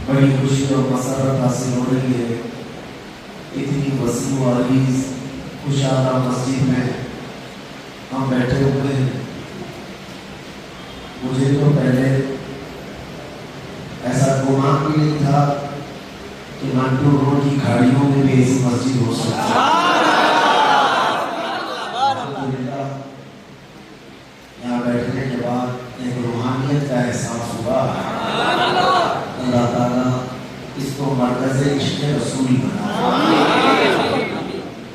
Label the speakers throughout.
Speaker 1: بڑی خوشی اور مسرت حاصل ہو رہی ہے. اتنی وسیع و عریض کشادہ مسجد میں ہم بیٹھے ہوئے ہیں. مجھے تو پہلے ایسا گمان بھی نہیں تھا کہ منٹو روڈ کی کھاڑیوں میں بھی ایسی مسجد ہو سکتی ہے. یہاں بیٹھنے کے بعد ایک روحانیت کا احساس ہوا. اللہ تعالیٰ اس کو مرکز عشق رسول بنا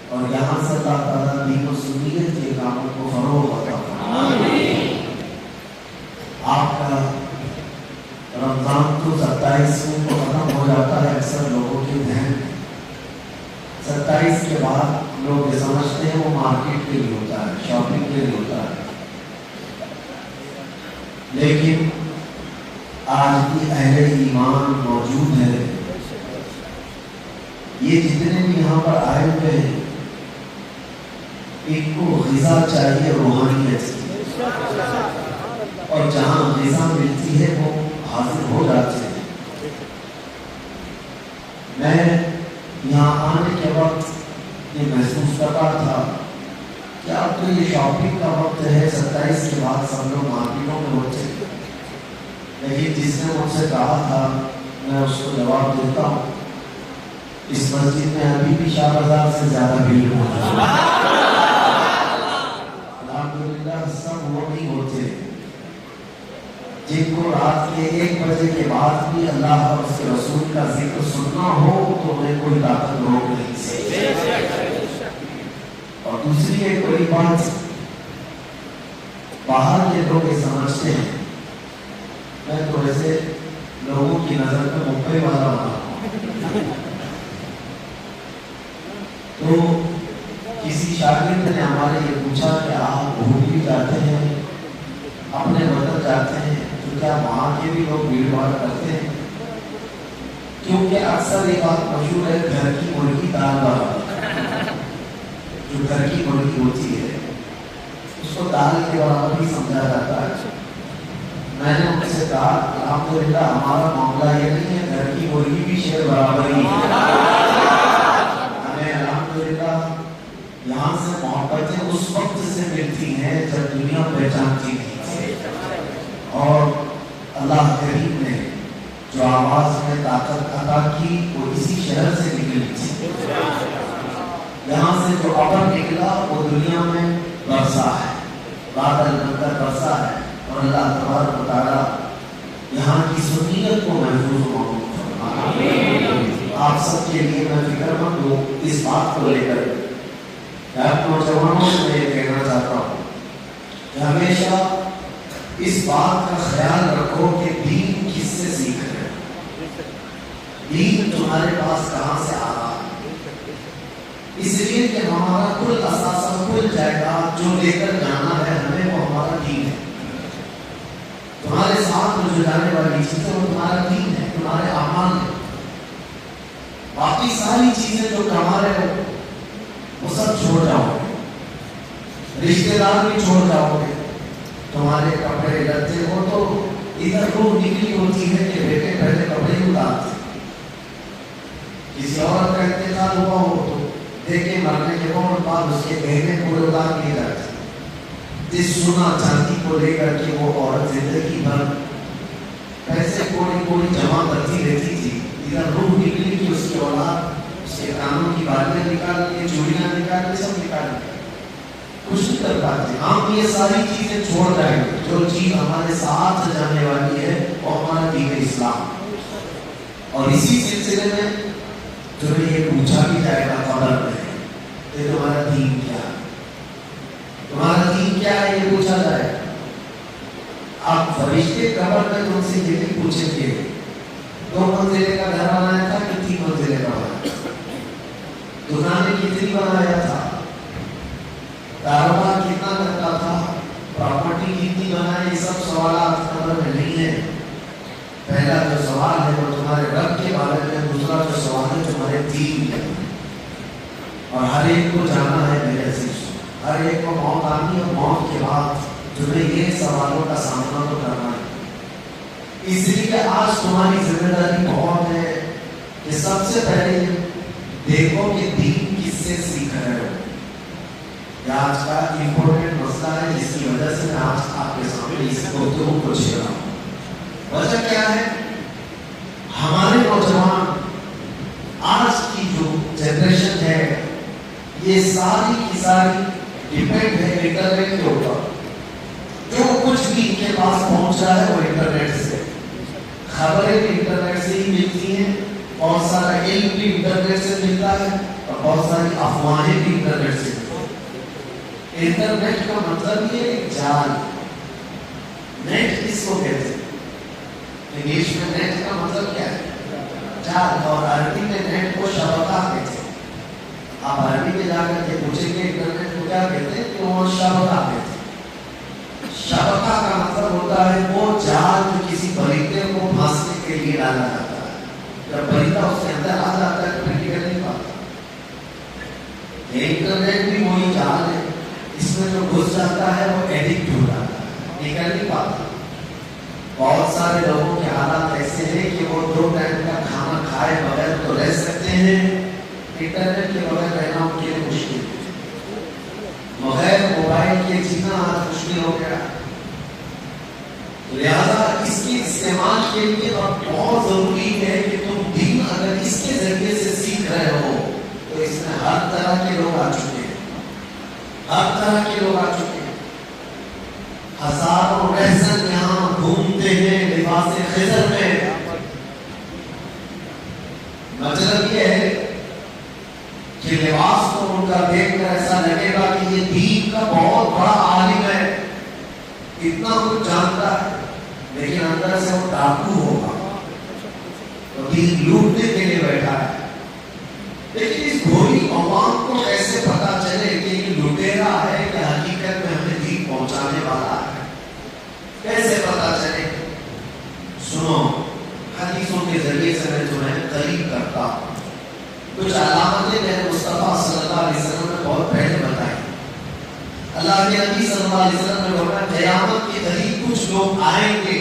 Speaker 1: اور یہاں سے اللہ تعالیٰ دین و سنیت کے کاموں کو فروغ عطا فرمائے. آپ کا رمضان تو 27 کو ختم ہو جاتا ہے اکثر لوگوں کے ذہن میں. 27 کے بعد لوگ یہ سمجھتے ہیں وہ مارکیٹ کے لیے ہوتا ہے, شاپنگ کے لیے ہوتا ہے. لیکن آج بھی اہل ایمان موجود ہے. یہ جتنے بھی یہاں پر آئے ہوئے ہیں ان کو غذا چاہیے روحانیت کی, اور جہاں غذا ملتی ہے وہ حاضر ہو جاتے ہیں. میں یہاں آنے کے وقت یہ محسوس کر رہا تھا کہ اب تو یہ شاپنگ کا وقت ہے, 27 کے بعد سب لوگ مارکیٹوں میں ہوتے ہیں. لیکن جس نے مجھ سے کہا تھا میں اس کو جواب دیتا ہوں, اس مسجد میں ابھی بھی 4,000 سے زیادہ بھیڑ ہو رہی ہے. الحمدللہ سب وہ نہیں ہوتے جن کو رات کے 1 بجے کے بعد بھی اللہ اور اس کے رسول کا ذکر سننا ہو تو انہیں کوئی طاقت روک نہیں سکتی. اور دوسری ایک بڑی بات, باہر کے لوگ یہ سمجھتے ہیں میں تو ایسے لوگوں کی نظر میں ممبئی والا بنا ہوں. تو کسی شاگرد نے ہمارے یہ پوچھا کہ آپ بھولی جاتے ہیں, اپنے وطن جاتے ہیں, تو کیا وہاں کے بھی لوگ بھیڑ بھاڑ کرتے ہیں؟ کیونکہ اکثر یہ بات مشہور ہے گھر کی مرغی دال برابر. جو گھر کی مرغی ہوتی ہے اس کو دال کے برابر ہی سمجھا جاتا ہے. میں نے ان سے کہا الحمدللہ ہمارا معاملہ یہ نہیں ہے, گھر کی مرغی بھی شیر برابر ہی ہے. ہمیں الحمدللہ یہاں سے محبتیں اس وقت سے ملتی ہیں جب دنیا پہچانتی نہیں تھی, اور اللہ کریم نے جو آواز میں طاقت عطا کی وہ اسی شہر سے نکلی تھی. یہاں سے جو ابر نکلا وہ دنیا میں برسا ہے, بادل بن کر برسا ہے. اور اللہ تبارک و تعالی یہاں کی سنیت کو محفوظ محمود فرمائے. آپ سب کے لیے میں فکر مند ہوں اس بات کو لے کر. آپ نوجوانوں سے میں یہ کہنا چاہتا ہوں کہ ہمیشہ اس بات کا خیال رکھو کہ دین کس سے سیکھ رہے ہیں, دین تمہارے پاس کہاں سے آ رہا ہے. اس لیے کہ ہمارا کل اثاثہ, کل جائیداد جو لے کر جانا ہے ہمیں وہ ہمارا دین ہے. تمہارے ساتھ جو جانے والی چیزیں وہ تمہارا دین ہے, تمہارے اعمال ہے. باقی ساری چیزیں جو کما رہے ہو وہ سب چھوڑ جاؤ گے, رشتے دار بھی چھوڑ جاؤ گے. تمہارے کپڑے لتے ہو تو ادھر روح نکلی ہوتی ہے کہ بیٹے پہلے کپڑے ہی اتارتے. کسی اور کا انتقال ہوا ہو تو دیکھے مرنے کے بعد اس کے گہنے پورے اتار لیے جاتے. جس سونا چاندی کو لے کر کے وہ عورت زندگی بھر پیسے کوڑی جمع کرتی رہتی تھی, ادھر روح نکلی کہ اس کی اولاد اس کے کانوں کی بالیاں نکال لی, چوڑیاں نکال لی, سب نکال لی, کچھ نہیں کر پاتے. ہم یہ ساری چیزیں چھوڑ جائیں گے. جو چیز ہمارے ساتھ جانے والی ہے وہ ہمارا دین اسلام. اور اسی سلسلے میں جو یہ پوچھا بھی جائے گا قبر میں کہ تمہارا دین کیا ہے, تمہارا دین کیا ہے, یہ پوچھا جائے. آپ فرشتے قبر میں تم سے یہ نہیں پوچھیں گے 2 منزلے کا گھر بنایا تھا کہ 3 منزلے کا بنایا تھا, دکانیں کتنی بنایا تھا, کاروبار کتنا کرتا تھا, پراپرٹی کتنی بنائی. یہ سب سوالات قبر میں نہیں ہے. پہلا جو سوال ہے وہ تمہارے رب کے بارے میں, دوسرا جو سوال ہے تمہارے دین کے. ایک کو جانا ہے میرے عزیز، ہر ایک کو موت آنی ہے، اور موت کے بعد تمہیں یہ سوالوں کا سامنا تو کرنا ہے۔ اس لیے آج تمہاری ذمہ داری بہت ہے کہ سب سے پہلے دیکھو کہ دین کس سے سیکھ رہے ہو۔ یہ آج کا امپورٹنٹ مسئلہ ہے جس کی وجہ سے میں آج آپ کے سامنے اس گفتگو کو چھیڑ رہا ہوں۔ وجہ کیا ہے؟ ہمارے نوجوان آج کی جو جنریشن ہے یہ ساری کی ساری ڈیپینڈ ہے انٹرنیٹ کے اوپر۔ جو کچھ بھی ان کے پاس پہنچ رہا ہے وہ انٹرنیٹ سے، خبریں بھی انٹرنیٹ سے ہی ملتی ہیں، بہت سارا علم بھی انٹرنیٹ سے ملتا ہے، اور بہت ساری افواہیں بھی انٹرنیٹ سے ملتی ہیں۔ انٹرنیٹ کا مطلب یہ ایک جال، نیٹ اس کو کہتے ہیں، انگلش میں نیٹ کا مطلب کیا ہے؟ جال، اور عربی میں نیٹ کو شبکہ کہتے ہیں۔ آپ عربی میں جا کر کے پوچھیں گے انٹرنیٹ کو کیا کہتے ہیں تو وہ شبکہ کہتے ہیں۔ شبکہ کا مطلب ہوتا ہے وہ جال جو کسی پرندے کو پھانسنے کے لیے ڈالا جاتا ہے، جب پرندہ اس کے اندر آ جاتا ہے تو نکل نہیں پاتا۔ یہ انٹرنیٹ بھی وہی جال ہے، اس میں جو گھس جاتا ہے وہ ایڈکٹ ہو جاتا ہے، نکل نہیں پاتا۔ بہت سارے لوگوں کے حالات ایسے ہیں کہ وہ 2 ٹائم کا کھانا کھائے بغیر تو رہ سکتے ہیں، انٹرنیٹ کے بغیر رہنا ان کے لیے مشکل ہے۔ بغیر موبائل کے جینا آج مشکل ہو گیا، لہذا اس کے استعمال کے لیے اب بہت ضروری ہے کہ تم دین اگر اس کے ذریعے سے سیکھ رہے ہو تو اس میں ہر طرح کے لوگ آ چکے ہیں، ہر طرح کے لوگ آ چکے ہیں۔ ہزاروں رہزن یہاں گھومتے ہیں لباس خضر میں۔ مطلب یہ ہے کہ لباس کو ان کا دیکھ کر ایسا لگے گا کہ یہ دین کا بہت بڑا عالم ہے، اتنا کچھ جانتا ہے، لیکن اندر سے وہ ڈاکو ہوگا، وہ دین لوٹنے کے لیے بیٹھا ہے۔ لیکن اس بھولی عوام کو کیسے پتا چلے کہ یہ لٹیرا ہے کہ حقیقت میں ہمیں دین پہنچانے والا ہے؟ کیسے پتا چلے؟ سنو، حدیثوں کے ذریعے سے میں تمہیں قریب کرتا ہوں۔ کچھ علامتیں میں نے مصطفیٰ صلی اللہ علیہ وسلم نے بہت پہلے بتائی۔ اللہ کے نبی صلی اللہ علیہ وسلم نے فرمایا قیامت کے قریب کچھ لوگ آئیں گے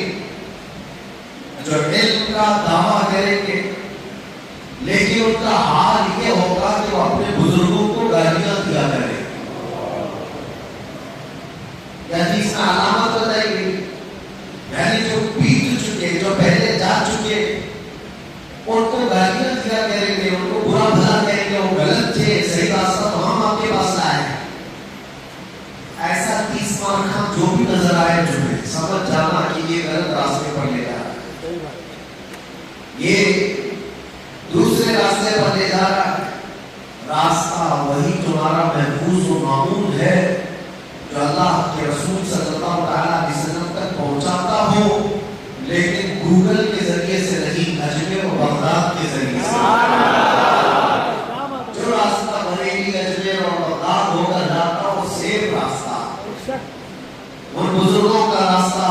Speaker 1: جو علم کا دعویٰ کریں گے، لیکن ان کا حال یہ ہوگا کہ وہ اپنے بزرگوں کو گالیاں دیا کریں۔ حدیث میں علامت بتائی گئی، یعنی جو بیت چکے، جو پہلے جا چکے، ان کو گالیاں دیا کریں گے، ان کو برا بھلا کہیں گے، وہ غلط تھے، صحیح راستہ تو ہم آپ کے پاس لائے۔ ایسا 30 مار خان جو بھی نظر آئے تمہیں سمجھ جانا کہ یہ غلط راستے پر لے جا رہا ہے، یہ دوسرے راستے پر لے جا رہا ہے۔ راستہ وہی تمہارا محفوظ و معمول ہے جو اللہ کے رسول صلی اللہ علیہ وسلم تک پہنچاتا ہو، لیکن گوگل کے ذریعے سے نہیں، اجمیر و بغداد کے ذریعے سے۔ جو راستہ بریلی، اجمیر اور بغداد ہو کر جاتا وہ سیف راستہ، ان بزرگوں کا راستہ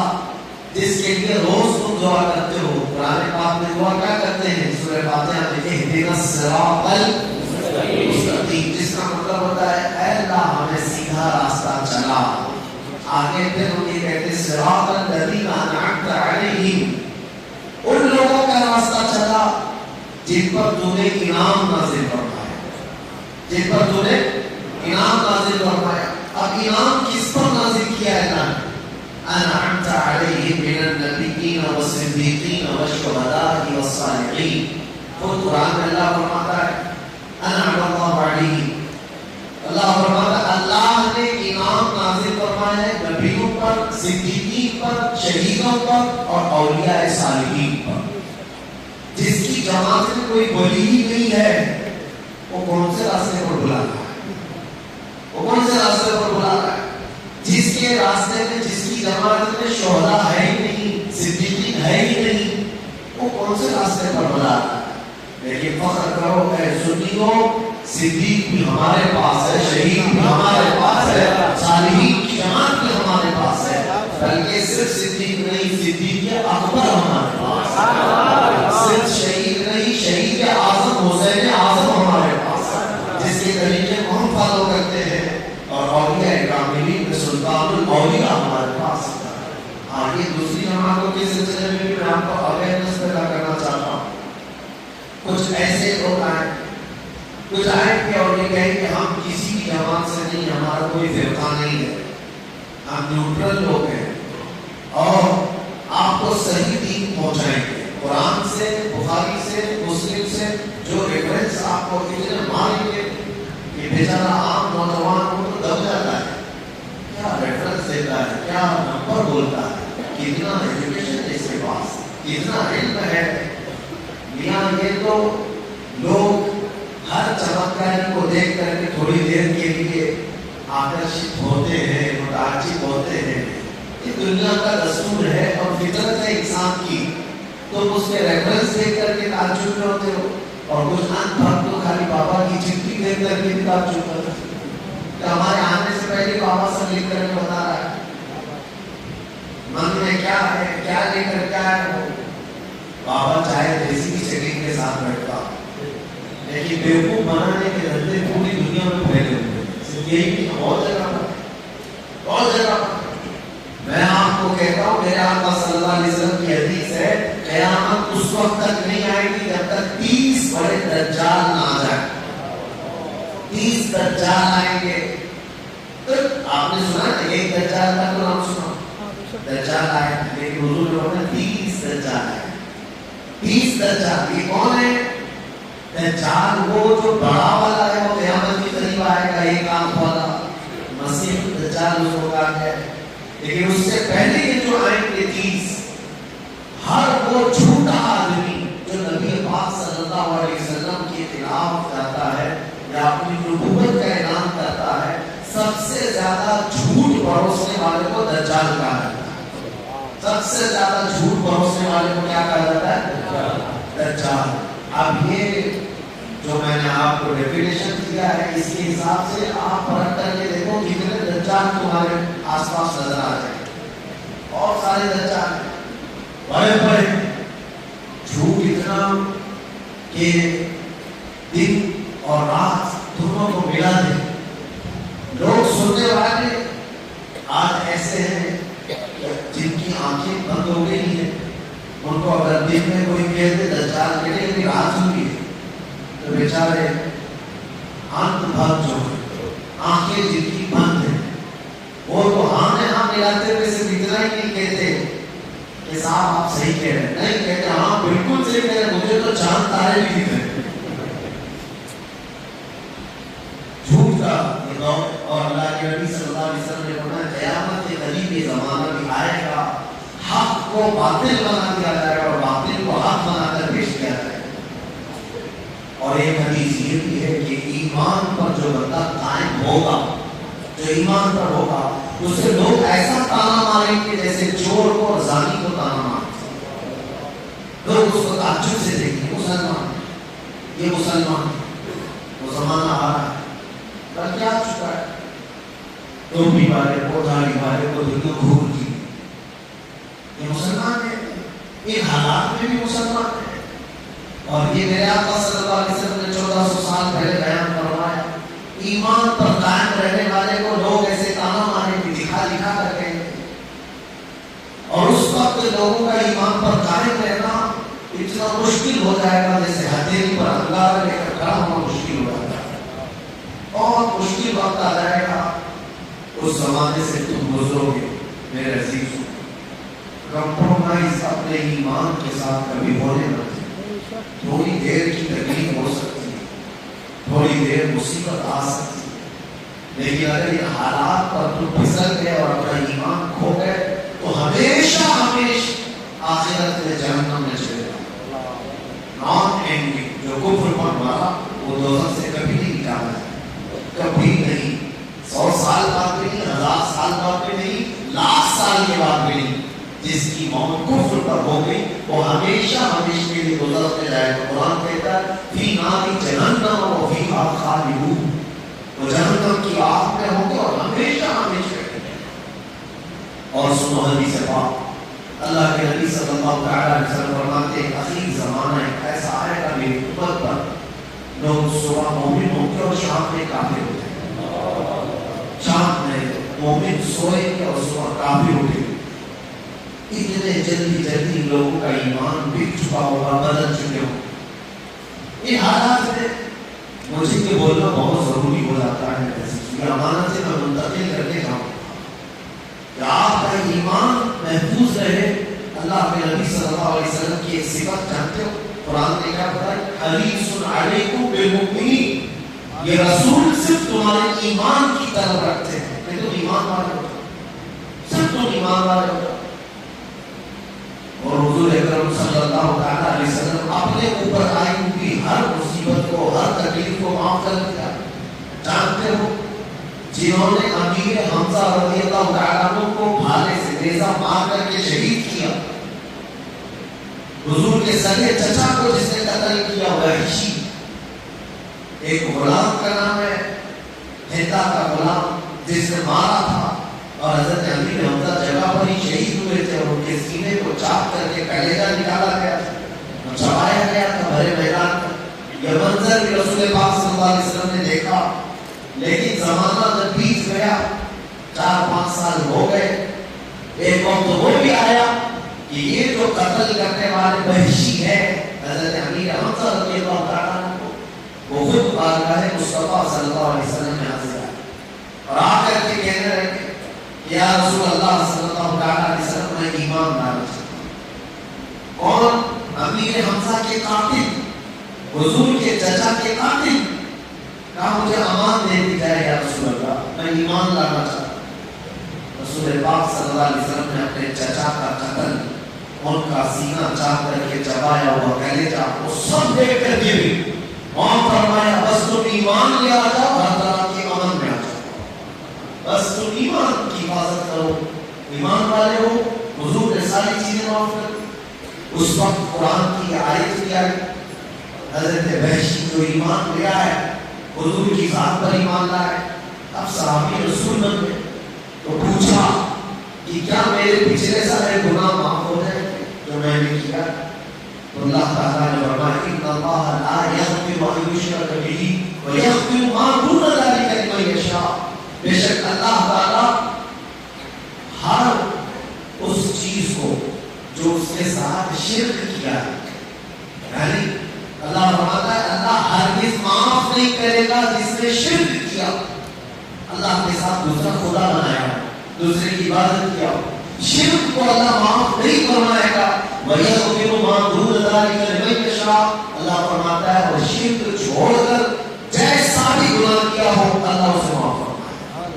Speaker 1: جس کے لیے روز تم دعا کرتے ہو۔ قرآن پاک میں دعا کیا کرتے ہیں؟ سورہ فاتحہ میں اہدنا الصراط المستقیم، جس کا مطلب ہوتا ہے اے اللہ ہمیں سیدھا راستہ چلا۔ آگے پھر ہم یہ کہتے ہیں صراط الذین انعمت علیہم، ان لوگوں کا راستہ چلا جن پر تو نے انعام نازل فرمایا، جن پر تو نے انعام نازل فرمایا۔ اب انعام کس پر نازل کیا ہے اللہ نے؟ انعمت علیہم من النبیین والصدیقین والشہداء والصالحین۔ خود قرآن میں اللہ فرماتا ہے انعم اللہ علیہم، اللہ فرماتا ہے اللہ نے انعام نازل فرمایا ہے نبیوں پر، صدیقین پر، شہیدوں پر اور اولیاء صالحین پر۔ جس کی جماعت میں کوئی ولی ہی نہیں ہے وہ کون سے راستے پر بلا رہا ہے؟ وہ کون سے راستے پر بلا رہا ہے؟ جس کے راستے میں، جس کی جماعت میں شہداء ہے ہی نہیں، صدیقین ہے ہی نہیں، وہ کون سے راستے پر بلا رہا ہے؟ لیکن فخر کرو اے سنیو، صدیق بھی ہمارے پاس ہے، شہید بھی ہمارے پاس ہے، صالحین کی جماعت بھی ہمارے پاس ہے، بلکہ صرف صدیق نہیں، صدیق اکبر ہمارے پاس ہے، صرف شہید نہیں، شہید اعظم حسین اعظم ہمارے پاس ہے، جس کے کے طریقے کو ہم فالو کرتے ہیں اور اولیاء کاملین میں سلطان الاولیاء ہمارے پاس ہے۔ آگے دوسری جماعتوں کے سلسلے میں بھی میں آپ کو اویئرنس پیدا کرنا چاہتا ہوں۔ کچھ ایسے لوگ آئے، کچھ آئے کہ اور یہ کہیں کہ ہم کسی بھی جماعت سے نہیں، ہمارا کوئی فرقہ نہیں ہے، ہم نیوٹرل لوگ ہیں اور آپ کو صحیح دین پہنچائیں گے، قرآن سے، بخاری سے، مسلم سے جو ریفرنس آپ کو اتنے ماریں گے کہ بیچارہ عام نوجوان کو تو دب جاتا ہے، کیا ریفرنس دیتا ہے، کیا نمبر بولتا ہے، کتنا ایجوکیشن ہے اس کے پاس، کتنا علم ہے۔ میاں یہ تو لوگ ہر چمتکاری کو دیکھ کر کے تھوڑی دیر کے لیے آکرشت ہوتے ہیں، متعجب ہوتے ہیں، یہ دنیا کا دستور ہے اور فطرت ہے انسان کی، تم اس کے ریفرنس دیکھ کر کے تعجب میں ہوتے ہو، اور کچھ ان پڑھ تو خالی بابا کی چٹھی دیکھ کر کے بھی تعجب کرتے ہو کہ ہمارے آنے سے پہلے بابا سب لکھ کر کے بتا رہا ہے، من میں کیا ہے، کیا لے کر کیا ہے وہ بابا چاہے جیسی بھی سیٹنگ کے ساتھ بیٹھتا، لیکن بیوقوف بنانے کے دھندے پوری دنیا میں پھیلے ہوئے ہیں، صرف یہی نہیں، اور جگہ پر، اور جگہ پر۔ میں آپ کو کہتا ہوں، میرے آقا صلی اللہ علیہ وسلم کی حدیث ہے، قیامت اس وقت تک نہیں آئے گی جب تک 30 بڑے دجال نہ آ جائیں، 30 دجال آئیں گے۔ تو آپ نے سنا نا ایک دجال کا تو نام سنا، دجال آئے، لیکن حضور نے بولا 30 دجال آئے، 30 دجال۔ یہ کون ہے؟ دجال وہ جو بڑا والا ہے، وہ قیامت کے قریب آئے گا، ایک آنکھ والا مسیح دجال اس کو کہا ہے، لیکن اس سے پہلے یہ جو آئیں گے 30، ہر وہ جھوٹا آدمی جو نبی پاک صلی اللہ علیہ وسلم کے خلاف جاتا ہے یا اپنی نبوت کا اعلان کرتا ہے، سب سے زیادہ جھوٹ پروسنے والے کو دجال کہا جاتا ہے، سب سے زیادہ جھوٹ پروسنے والے کو کیا کہا جاتا ہے؟ دجال۔ اب یہ جو میں نے آپ کو ڈیفینیشن دیا ہے، اس کے حساب سے آپ پرکھ کر کے دیکھو کتنے دجال تمہارے آس پاس نظر آ جائیں، اور سارے دجال بڑے بڑے، جھوٹ اتنا کہ دن اور رات دونوں کو ملا دے۔ لوگ سننے والے آج ایسے ہیں جن کی آنکھیں بند ہو گئی ہیں، ان کو اگر دن میں کوئی کہتے دجال کے لیے بھی رات ہوئی ہے تو بیچارے آنکھ بند جو ہیں، آنکھیں جن کی بند ہیں، وہ تو ہاں میں ہاں ملاتے ہوئے صرف اتنا ہی نہیں کہتے کہ صاحب آپ صحیح کہہ رہے ہیں، نہیں کہتے ہاں بالکل صحیح کہہ رہے ہیں، مجھے تو چاند تارے بھی دکھ رہے ہیں۔ جھوٹ کا یہ دور، اور اللہ کے نبی صلی اللہ علیہ وسلم نے فرمایا قیامت کے قریب یہ زمانہ بھی آئے گا، حق کو باطل بنا دیا جائے گا اور باطل کو حق بنا کر پیش کیا جائے گا۔ اور ایک حدیث یہ بھی ہے کہ ایمان پر جو بندہ قائم ہوگا، جو ایمان پر ہوگا، اسے لوگ ایسا تانا ماریں گے جیسے چور کو اور زانی کو تانا مارتے ہیں، لوگ اس کو تعجب سے دیکھیں گے، مسلمان یہ مسلمان، وہ زمانہ آ رہا ہے، بلکہ آ چکا ہے، ٹوپی والے کو، داڑھی والے کو دنیا گھور کی، یہ مسلمان ہے، ان حالات میں بھی مسلمان ہے۔ اور یہ میرے آقا صلی اللہ علیہ وسلم نے 1400 سال پہلے بیان فرمایا، ایمان پر قائم رہنے والے کو لوگ ایسے تانا ماریں گے، دکھا دکھا کر کہیں گے، اور اس وقت لوگوں کا ایمان پر قائم رہنا اتنا مشکل ہو جائے گا جیسے ہتھیلی پر انگارہ لے کر کھڑا ہونا مشکل ہو جائے گا، بہت مشکل وقت آ جائے گا، اس زمانے سے تم گزرو گے میرے عزیز۔ کمپرومائز اپنے ایمان کے ساتھ کبھی ہونے نہ دیں، تھوڑی دیر کی تکلیف ہو سکتی ہے، تھوڑی دیر مصیبت آ سکتی ہے، لیکن اگر یہ حالات پر تم پھسل گئے اور اپنا ایمان کھو گئے تو ہمیشہ آخرت میں جہنم میں چلے گا، نان اینڈنگ۔ جو کفر پر مارا وہ دوزخ سے کبھی نہیں نکالا جائے، کبھی نہیں، 100 سال بعد بھی نہیں، 1000 سال بعد بھی نہیں، لاکھ سال کے بعد بھی نہیں۔ جس کی موت کفر پر ہو گئی وہ ہمیشہ ہمیشہ کے لیے دوزخ میں جائے گا۔ قرآن کہتا ہے فی نار جہنم وفیہا خالدون، وہ جہنم کی آگ میں ہوں گے اور ہمیشہ ہمیشہ کے لیے۔ اور سنو حدیث پاک، اللہ کے نبی صلی اللہ علیہ وسلم فرماتے ہیں آخری زمانہ ایک ایسا آئے گا میری امت پر، لوگ صبح مومن ہوں گے اور شام میں مومن سوئے گے اور صبح کافر اٹھے گے. اتنے جلدی جلدی لوگوں کا ایمان بک چکا ہوگا, بدل چکے ہوں. ان حالات میں مجھے یہ بولنا بہت ضروری ہو جاتا ہے. یہ امانت سے میں منتقل کر کے جاؤں کہ آپ کا ایمان محفوظ رہے. اللہ کے نبی صلی اللہ علیہ وسلم کی ایک صفت جانتے ہو, قرآن نے کیا بتایا؟ حریص علیکم بالمؤمنین, یہ رسول صرف تمہارے ایمان کی طرف رکھتے ہیں کہ تم ایمان والے ہو, صرف تم ایمان والے ہو. اور حضور اکرم صلی اللہ علیہ وسلم اپنے اوپر آئی ہوئی ہر مصیبت کو, ہر تکلیف کو معاف کر دیا. جانتے ہو جنہوں نے امیر حمزہ رضی اللہ تعالیٰ عنہ کو بھالے سے نیزہ مار کر کے شہید کیا, حضور کے سگے چچا کو جس نے قتل کیا وحشی, ایک غلام کا نام ہے ہندا کا غلام جس نے مارا تھا, اور حضرت امیر حمزہ جگہ پر ہی شہید ہوئے تھے, اور ان کے سینے کو چاپ کر کے کلیجہ نکالا گیا تھا, چبایا گیا تھا بھرے میدان میں. یہ منظر بھی رسول پاک صلی اللہ علیہ وسلم نے دیکھا. لیکن زمانہ جب بیت گیا, 4-5 سال ہو گئے, ایک وقت وہ بھی آیا کہ یہ جو قتل کرنے والے وحشی ہے حضرت امیر حمزہ رضی اللہ تعالیٰ عنہ کو, وہ خود بارگاہ مصطفیٰ صلی اللہ علیہ وسلم میں حاضر آئے اور آ کر کے کہنے لگے کہ یا رسول اللہ صلی اللہ علیہ وسلم, میں ایمان لانا چاہتا ہوں. کون؟ امیر حمزہ کے قاتل, حضور کے چچا کے قاتل. کہا مجھے امان دے دی جائے یا رسول اللہ, میں ایمان لانا چاہتا ہوں. رسول پاک صلی اللہ علیہ وسلم نے اپنے چچا کا قتل, ان کا سینہ چاپ کر کے چبایا ہوا کلیجہ, وہ سب دیکھ کر کے بھی وہاں فرمایا بس تم ایمان لے آ جاؤ, ہر طرح کے امن میں آ جاؤ, بس تم ایمان کی حفاظت کرو, ایمان والے ہو. حضور نے ساری چیزیں معاف کر دی. اس وقت قرآن کی آیت بھی آئی, حضرت وحشی جو ایمان لے آئے, حضور کی ذات پر ایمان لائے, اب صحابی رسول بن گئے. تو پوچھا کہ کیا میرے پچھلے سارے گناہ معاف ہو جائیں جو میں نے کیا؟ تو اللہ تعالیٰ نے فرمایا ان اللہ لا یغفر ان یشرک بہ ویغفر ما دون ذلک لمن یشاء. بے شک اللہ تعالیٰ ہر اس چیز کو جو اس کے ساتھ شرک کیا ہے, یعنی اللہ فرماتا ہے اللہ ہرگز معاف نہیں کرے گا جس نے شرک کیا, اللہ کے ساتھ دوسرا خدا بنایا, دوسرے کی عبادت کیا, شرک کو اللہ معاف نہیں فرمائے گا. وَيَغْفِرُ مَا دُونَ ذَلِكَ لِمَن یَشَاءُ, اللہ فرماتا ہے اور شرک چھوڑ کر جیسا بھی گناہ کیا ہو اللہ اسے معاف فرمائے,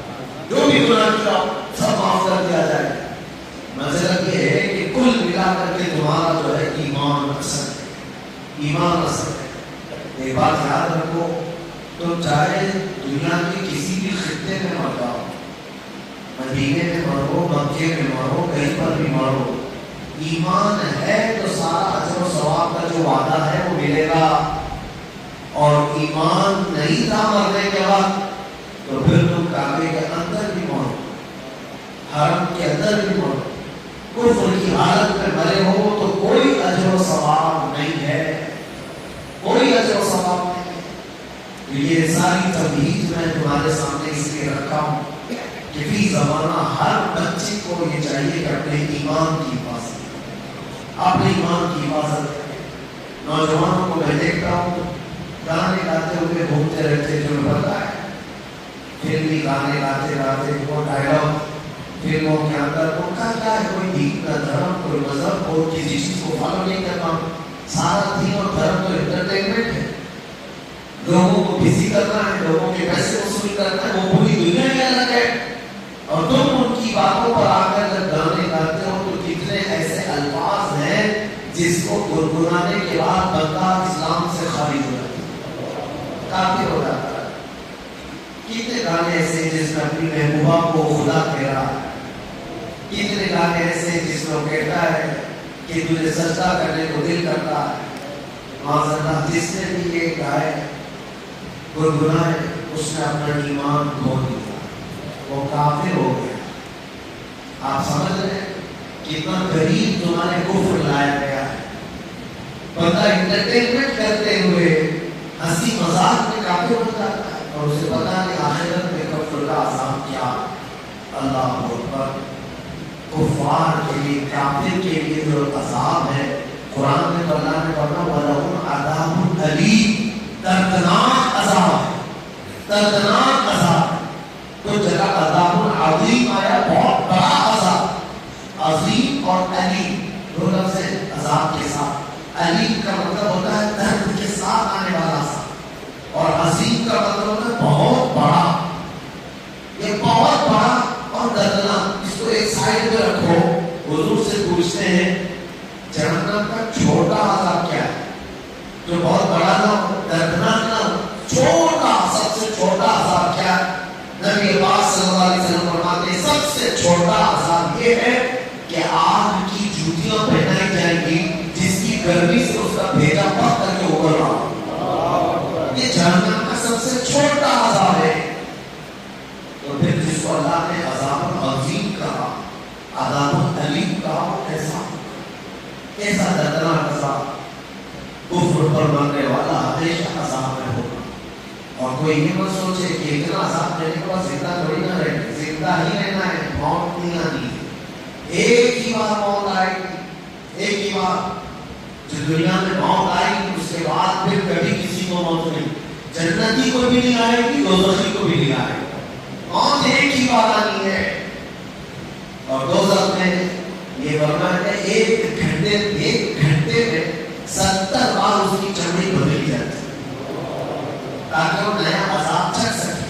Speaker 1: جو بھی گناہ کیا ہو سب معاف کر دیا جائے. مطلب یہ ہے کہ کل ملا کر کے تمہارا جو ہے ایمان اثر ہے, ایمان اثر ہے. ایک بات یاد رکھو, تم چاہے دنیا کے کسی بھی خطے میں مر جاؤ, مدینے میں مرو, مکے میں مرو, کہیں پر بھی مرو, ایمان ہے تو سارا اجر و ثواب کا جو وعدہ ہے وہ ملے گا. اور ایمان نہیں تھا مرنے کے بعد تو پھر تم کعبے کے اندر بھی مرو, حرم کے اندر بھی مرو, کفر کی حالت میں مرے ہو تو کوئی اجر و ثواب نہیں ہے, کوئی اجر و ثواب نہیں ہے. تو یہ ساری تمہید میں تمہارے سامنے اس لیے رکھا ہوں کہ فی زمانہ ہر بچے کو یہ چاہیے کہ اپنے ایمان کی حفاظت کرے, اپنے ایمان کی حفاظت کرے. نوجوانوں کو میں دیکھتا ہوں گانے گاتے ہوئے گھومتے رہتے, جو پتا ہے فلمی گانے گاتے گاتے وہ ڈائلاگ فلموں کے اندر ان کا کیا ہے, کوئی دین کا دھرم, کوئی مذہب, کوئی کسی چیز کو فالو نہیں کرنا. سارا دین اور دھرم تو انٹرٹینمنٹ ہے, لوگوں کو بزی کرنا ہے, لوگوں کے پیسے وصول کرنا ہے, وہ پوری دنیا میں الگ ہے. اور تم ان کی باتوں پر آ کر جب گانے گاتے ہو تو کتنے ایسے الفاظ ہیں جس کو گنگنانے کے بعد بندہ اسلام سے خارج ہو جاتا ہے, کافر ہو جاتا ہے. کتنے گانے ایسے جس میں اپنی محبوبہ کو خدا کہہ رہا ہے, کتنے گانے ایسے جس میں وہ کہتا ہے کہ تجھے سجدہ کرنے کو دل کرتا ہے. معذاللہ جس نے بھی یہ گائے گنگنائے اس نے اپنا ایمان کھو دیا, وہ کافر ہو گیا. آپ سمجھ رہے ہیں کتنا غریب تمہارے کفر لایا گیا ہے. بندہ انٹرٹینمنٹ کرتے ہوئے ہنسی مذاق میں کافر ہو جاتا ہے اور اسے پتہ نہیں آخرت میں کفر کا عذاب کیا. اللہ اکبر. کفار کے لیے، کافر کے لیے جو عذاب ہے، قرآن میں اللہ نے فرمایا وَلَهُمْ عَذَابٌ أَلِيمٌ، دردناک عذاب ہے، دردناک عذاب. تو جگہ عذاب عظیم آیا، بہت بڑا عذاب. عظیم اور علیم دو لفظ ہیں عذاب کے ساتھ. علیم کا مطلب ہوتا ہے درد کے ساتھ آنے والا عذاب، اور عظیم کا مطلب ہوتا ہے بہت بڑا. یہ بہت بڑا اور دردناک. اس کو ایک سائڈ پہ رکھو. حضور سے پوچھتے ہیں جہنم کا چھوٹا عذاب کیا ہے جو بہت بڑا نہ ہو، دردناک نہ ہو؟ چھوٹا، سب سے چھوٹا عذاب کیا ہے؟ نبی پاک صلی اللہ علیہ وسلم فرماتے ہیں سب سے چھوٹا عذاب یہ ہے کہ آگ کی جوتیاں پہنائی جائیں گی جس کی گرمی سے اس کا بھیجا پک کر کے اوپر آ. یہ جہنم کا سب سے چھوٹا عذاب ہے. تو پھر جس کو اللہ نے عذاب عظیم کہا، عذاب علیم کہا، ایسا دردناک عذاب. کفر پر مرنے والا ہمیشہ عذاب میں ہوگا. اور کوئی یہ مت سوچے کہ اتنا عذاب دینے کے بعد زندہ تھوڑی نہ رہے. زندہ ہی رہنا ہے، موت نہیں آنی. ایک ہی بار موت آئے گی، ایک ہی بار. جو دنیا میں موت آئے گی اس کے بعد پھر کبھی کسی کو موت نہیں. جنتی کو بھی نہیں آئے گی، دوزخی کو بھی نہیں آئے گی. موت ایک ہی بار آنی ہے. اور دوزخ میں یہ فرمایا ہے ایک گھنٹے میں 70 بار اس کی چمڑی بدلی جاتی ہے تاکہ وہ نیا عذاب چکھ سکے.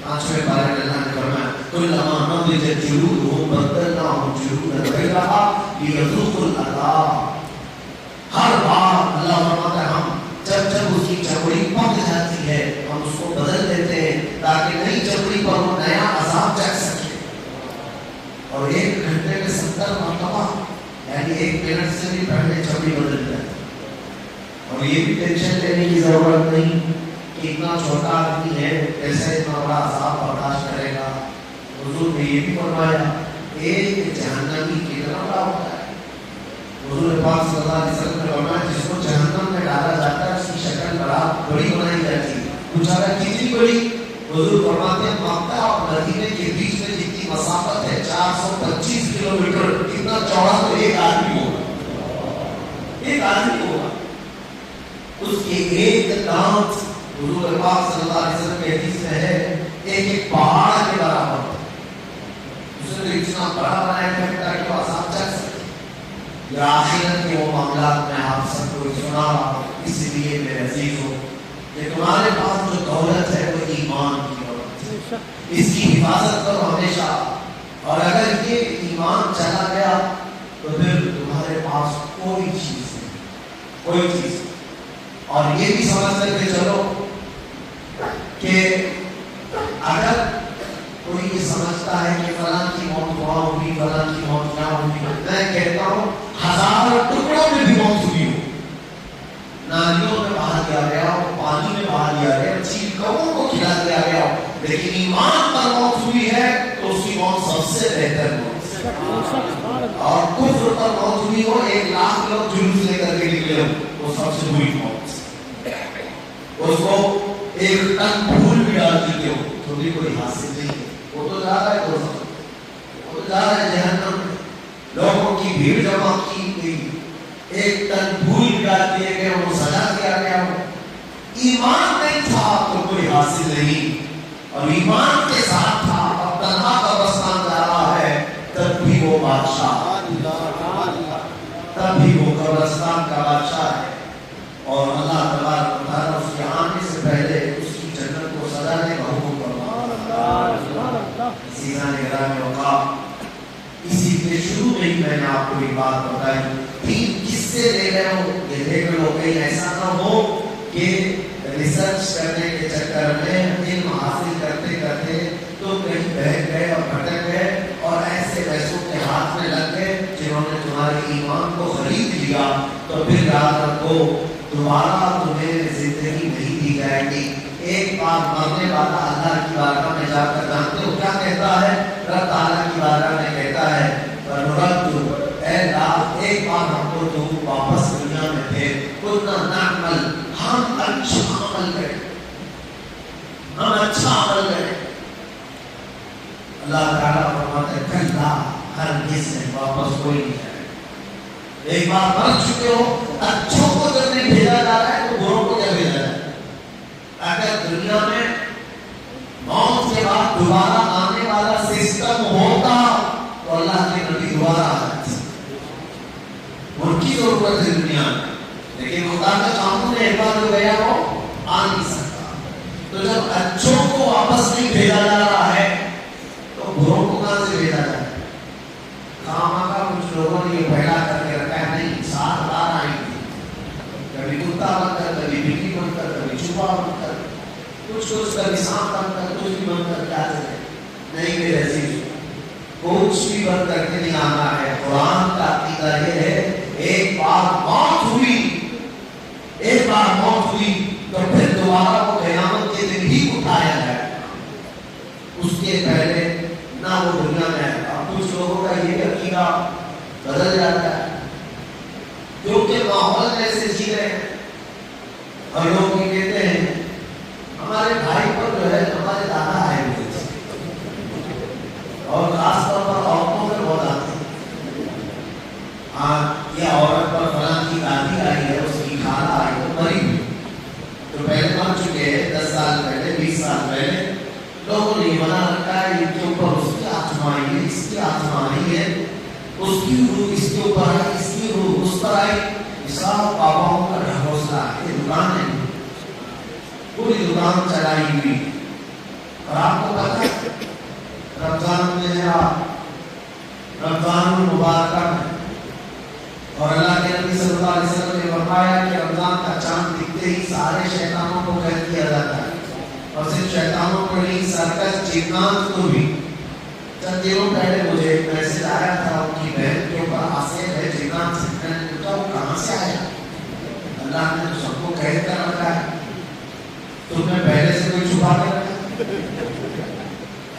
Speaker 1: 5ویں پارے میں اللہ نے فرمایا کلما نضجت جلودهم بدلناهم جلودا غیرها لیذوقوا العذاب. ہر بار اللہ فرماتا ہے ہم جب اس کی چمڑی پک جاتی ہے ہم اس کو بدل دیتے ہیں تاکہ نئی چمڑی پر وہ نیا عذاب چکھ سکے. اور ایک گھنٹے میں 70 مرتبہ، یعنی 1 منٹ سے بھی پہلے چمڑی بدل جاتی. اور یہ بھی ٹینشن لینے کی ضرورت نہیں کہ اتنا چھوٹا آدمی ہے ایسے اتنا بڑا عذاب برداشت کرے گا. حضور نے یہ بھی فرمایا ایک جہنمی کتنا بڑا ہوتا ہے. حضور پاک صلی اللہ علیہ وسلم نے فرمایا جس کو جہنم میں ڈالا جاتا ہے اس کی شکل بڑی بنائی جاتی ہے. پوچھا گیا کتنی بڑی؟ حضور فرماتے ہیں مکہ اور مدینے کے بیچ میں جتنی مسافت ہے 425 کلومیٹر، اتنا چوڑا تو ایک آدمی ہوگا. ایک آدمی ہوگا. اس کی ایک دانت حضور پاک صلی اللہ علیہ وسلم کے حدیث میں ہے ایک پہاڑ کے برابر. اس نے اتنا بڑا بنایا ہے تاکہ وہ عذاب چکھ سکے. یہ آخرت کے وہ معاملات میں آپ سب کو سنا رہا ہوں. اس لیے میرے عزیزوں کہ تمہارے پاس جو دولت ہے وہ ایمان کی دولت ہے. اس کی حفاظت کرو ہمیشہ. اور اگر یہ ایمان چلا گیا تو پھر تمہارے پاس کوئی چیز نہیں، کوئی چیز. اور یہ بھی سمجھ کر کے چلو کہ اگر کوئی یہ سمجھتا ہے کہ فلاں کی موت وہاں ہوگی، فلاں کی موت یہاں ہوگی، میں کہتا ہوں 1000 ٹکڑوں میں بھی موت ہوئی ہو، نالیوں میں بہا دیا گیا ہو، پانی میں بہا دیا گیا، چیلکوں کو کھلا دیا گیا ہو، لیکن ایمان پر موت ہوئی ہے تو اس کی موت سب سے بہتر موت. اور کفر پر موت ہوئی ہو، 1 لاکھ لوگ جلوس لے کر کے نکلے ہو، وہ سب سے بری موت. اس کو 1 ٹن پھول بھی ڈال دیتے ہو تو بھی کوئی حاصل نہیں ہے. وہ تو جا رہا ہے دوزخ، وہ تو جا رہا ہے جہنم میں. لوگوں کی بھیڑ جمع کی گئی، 1 ٹن پھول بھی ڈال دیے گئے، وہ سجا دیا گیا ہو. ایمان نہیں تھا تو کوئی حاصل نہیں، اور ایمان کے ساتھ تھا اب تنہا قبرستان جا رہا ہے تب بھی وہ بادشاہ، تب بھی وہ قبرستان کا بادشاہ ہے. اور اللہ تبارک و تعالیٰ اس کے آنے سے پہلے اس کی جنت کو سجانے کا حکم فرماتا ہے. اسی کے شروع میں ہی میں نے آپ کو ایک بات بتائی. 3 قصے لے رہے ہو، یہ دیکھ لو کہیں ایسا نہ ہو کہ ریسرچ کرنے کے چکر میں علم حاصل کرتے کرتے تو کہیں بہک گئے اور بھٹک گئے اور ایسے پیسوں کے ہاتھ میں لگ گئے جنہوں نے تمہارے ایمان کو خرید لیا. تو پھر یاد رکھو دوبارہ تمہیں زندگی نہیں دی جائے گی. ایک بار مرنے والا اللہ کی بارگاہ میں جا کر جانتے ہو کیا کہتا ہے؟ رب تعالیٰ کی بارگاہ میں کہتا ہے اے اللہ ایک بار ہم کو تو واپس دنیا میں پھیر کنا نعمل، ہم اچھا عمل کریں، ہم اچھا عمل کریں. اللہ تعالیٰ فرماتے ہیں کلا ہرگز نہیں، واپس کوئی نہیں جائے۔ ایک بار مر چکے ہو، اچھوں کو جب نہیں بھیجا جا رہا ہے تو بروں کو کیا بھیجا جائے؟ اگر دنیا میں موت کے بعد دوبارہ آنے والا سسٹم ہوتا تو اللہ کے نبی دوبارہ آ جاتے، ان کی ضرورت ہے دنیا میں، لیکن خدا کا قانون ہے ایک بار جو گیا وہ آ نہیں سکتا۔ تو جب اچھوں کو واپس نہیں بھیجا جا رہا ہے تو بروں کو کہاں سے بھیجا جائے؟ خامہ کا کچھ لوگوں نے یہ پھیلا کر کے رکھا ہے، نہیں 7 بار آئی تھی، کبھی کتا بن کر، کبھی بلی بن کر، کبھی چوپا بن کر، کچھ کبھی سانپ بن کر، کچھ بھی بن کر کیا چلے؟ نہیں میرے عزیز، کچھ بھی بن کر کے نہیں آنا ہے۔ قرآن کا عقیدہ یہ ہے ایک بار موت ہوئی، ایک بار موت ہوئی تو پھر دوبارہ وہ قیامت کے دن ہی اٹھایا جائے، اس کے پہلے نہ وہ دنیا میں آئے گا۔ کچھ لوگوں کا یہ عقیدہ بدل جاتا ہے کیونکہ ماحول میں سے جی رہے ہیں، اور لوگ یہ کہتے ہیں ہمارے بھائی پر جو ہے ہمارے دادا آئے ہوئے تھے، اور خاص طور پر عورتوں میں بہت آتے ہیں، ہاں یہ عورت پر فلاں کی دادی آئی ہے، اس کی خالہ آئی ہے، مری ہوئی تو پہلے مر چکے ہیں 10 سال پہلے، 20 سال پہلے، لوگوں نے یہ بنا رکھا ہے ان کے اوپر اس کی آتما آئی ہے، اس کی آتما آئی ہے، اس کی روح اس کے اوپر آئی، اس کی روح اس پر آئی، سب باباؤں کا ڈھکوسلا ہے، یہ دکان ہے، پوری دکان چلائی ہوئی۔ اور آپ کو پتہ ہے رمضان میں ہے، آپ رمضان المبارکہ میں، اور اللہ کے نبی صلی اللہ علیہ وسلم نے فرمایا کہ رمضان کا چاند دکھتے ہی سارے شیطانوں کو قید کیا جاتا ہے، اور صرف شیطانوں کو نہیں، سرکس جنات کو بھی۔ چند دنوں پہلے مجھے ایک میسج آیا تھا، ان کی بہن کے اوپر آصف ہے جنات سے، میں نے پوچھا وہ کہاں سے آیا؟ اللہ نے تو سب کو قید کر رکھا ہے، تم نے پہلے سے کوئی چھپا کر رکھا؟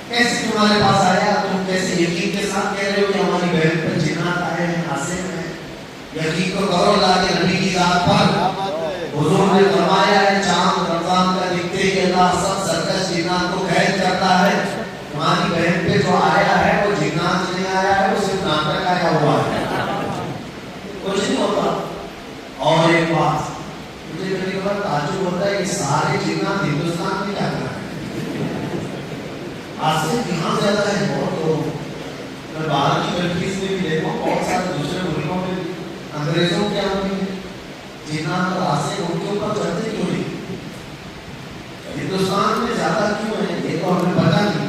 Speaker 1: کیسے تمہارے پاس آیا؟ تم کیسے یقین کے ساتھ کہہ رہے ہو کہ ہماری بہن پر جنات آئے ہیں، آصف ہیں؟ یقین تو کرو اللہ کے نبی کی ذات پر، حضور نے فرمایا ہے چاند رمضان کا دکھتے ہی اللہ سب سرکس جنات کو قید کرتا ہے، تمہاری بہن پہ جو آیا ہے وہ جنات نہیں آیا ہے، وہ صرف ناٹک آیا ہوا ہے، کچھ نہیں ہوتا۔ اور ایک بات مجھے کبھی کبھار تعجب ہوتا ہے کہ سارے جنات ہندوستان میں کیا کر رہے ہیں؟ آصف یہاں زیادہ ہے بہت، تو میں باہر کی کنٹریز میں بھی دیکھا ہوں، بہت سارے دوسرے ملکوں میں انگریزوں کیا ہوئی جنات اور آصف ان کے اوپر چڑھتے کیوں نہیں؟ ہندوستان میں زیادہ کیوں ہے یہ تو ہمیں پتہ نہیں،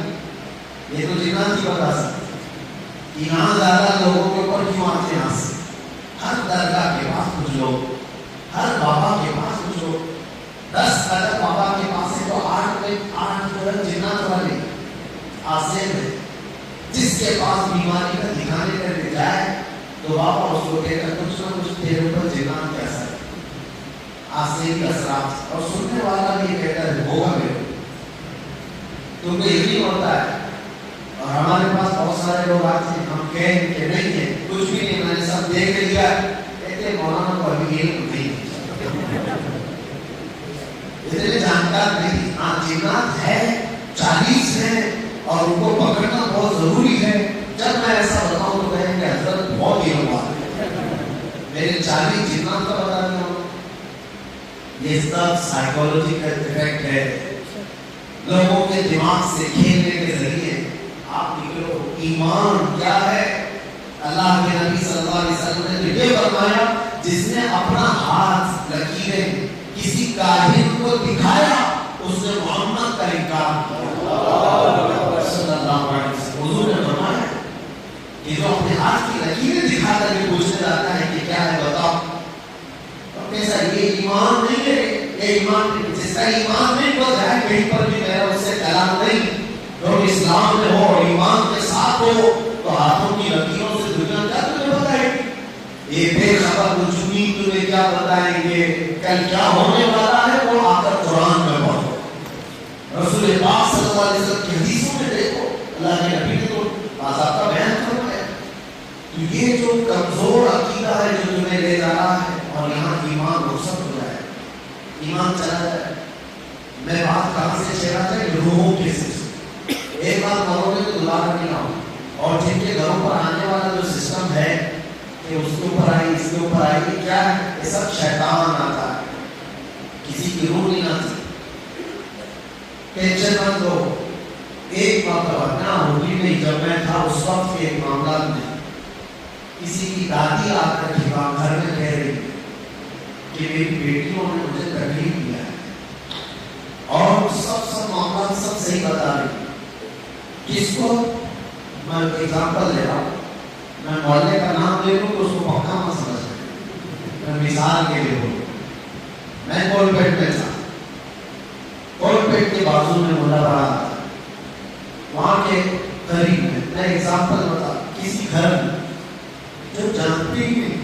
Speaker 1: یہ تو جنات ہی بتا سکتے یہاں زیادہ لوگوں کے اوپر کیوں آتے ہیں آصف۔ ہر درگاہ کے پاس کچھ لوگ، ہر بابا کے پاس کچھ لوگ، 10 اگر بابا کے پاس ہے تو 8 جنات والے آصف ہے، جس کے پاس بیماری کا دکھانے کر کے جائے تو بابا اس کو کہتا کچھ نہ کچھ تیرے اوپر جنات کا اثر، آصف کا اثرات، اور سننے والا بھی کہتا ہے ہوگا میرے، تم کو یقین ہوتا ہے۔ اور ہمارے پاس بہت سارے لوگ آتے ہیں، ہم کہیں کہ نہیں ہے کچھ بھی نہیں، میں نے سب دیکھ لیا، کہتے مولانا کو ابھی یہ نہیں، اتنے جانکار نہیں، ہاں جنات ہے 40 ہیں اور ان کو پکڑنا بہت ضروری ہے۔ جب میں ایسا بتاؤں تو کہیں کہ حضرت بہت ہی ہوا میرے 40 جنات کا بتا دیا ہوں، یہ سب سائیکولوجیکل ایفیکٹ ہے، لوگوں کے دماغ سے کھیلنے کے ذریعے۔ آپ نکلو ایمان کیا ہے؟ اللہ کے نبی صلی اللہ علیہ وسلم نے یہ فرمایا جس نے اپنا ہاتھ لکیریں کسی کاہن کو دکھایا اس نے محمد کا انکار کیا، صلی اللہ علیہ وسلم۔ حضور نے فرمایا کہ جو اپنے ہاتھ کی لکیریں دکھا کر کے پوچھنے جاتا ہے کہ کیا ہے بتاؤ، تو کیسا یہ ایمان نہیں ہے، یہ ایمان نہیں، جس کا ایمان نہیں وہ جائے کہیں پر بھی میرا اس سے کلام نہیں، جو اسلام میں ہو اور ایمان کے ساتھ ہو تو ہاتھوں کی لکیروں سے دنیا کیا تمہیں بتائے گی؟ یہ بے خبر نجومی تمہیں کیا بتائیں گے؟ کل کیا ہونے والا ہے وہ آ کر قرآن میں پڑھو، رسول پاک صلی اللہ علیہ وسلم کی حدیثوں میں دیکھو، اللہ کے نبی نے تو باضابطہ بیان فرمایا۔ تو یہ جو کمزور عقیدہ ہے جو تمہیں لے جا رہا ہے، اور یہاں ایمان رخصت ہو جائے، ایمان چلا جائے، میں بات کہاں سے چھیڑا جائے؟ روحوں کے سلسلے۔ ایک بات کرو گے تو دوبارہ نہیں آؤ. اور جن کے گھروں پر آنے والا جو سسٹم ہے کہ اس کے اوپر آئی اس کے اوپر آئی, کیا ہے یہ سب شیطان آتا ہے, کسی کی روح نہیں آتی. ٹینشن مت لو. ایک مرتبہ نہ ہوگی نہیں, جب میں تھا اس وقت کے ایک معاملات میں کسی کی دادی آ کر کے گھر میں کہہ رہی کہ میری بیٹیوں نے مجھے تکلیف دیا ہے, اور سب معاملات سب صحیح بتا رہی. کس کو میں ایگزامپل دے رہا ہوں, میں محلے کا نام لے لوں تو اس کو پکا مت سمجھ, میں مثال کے لیے بولوں. میں کولپیٹ میں تھا, کولپیٹ کے بازو میں ملا بڑا, وہاں کے قریب میں ایگزامپل بتا, کسی گھر میں جو جانتی نہیں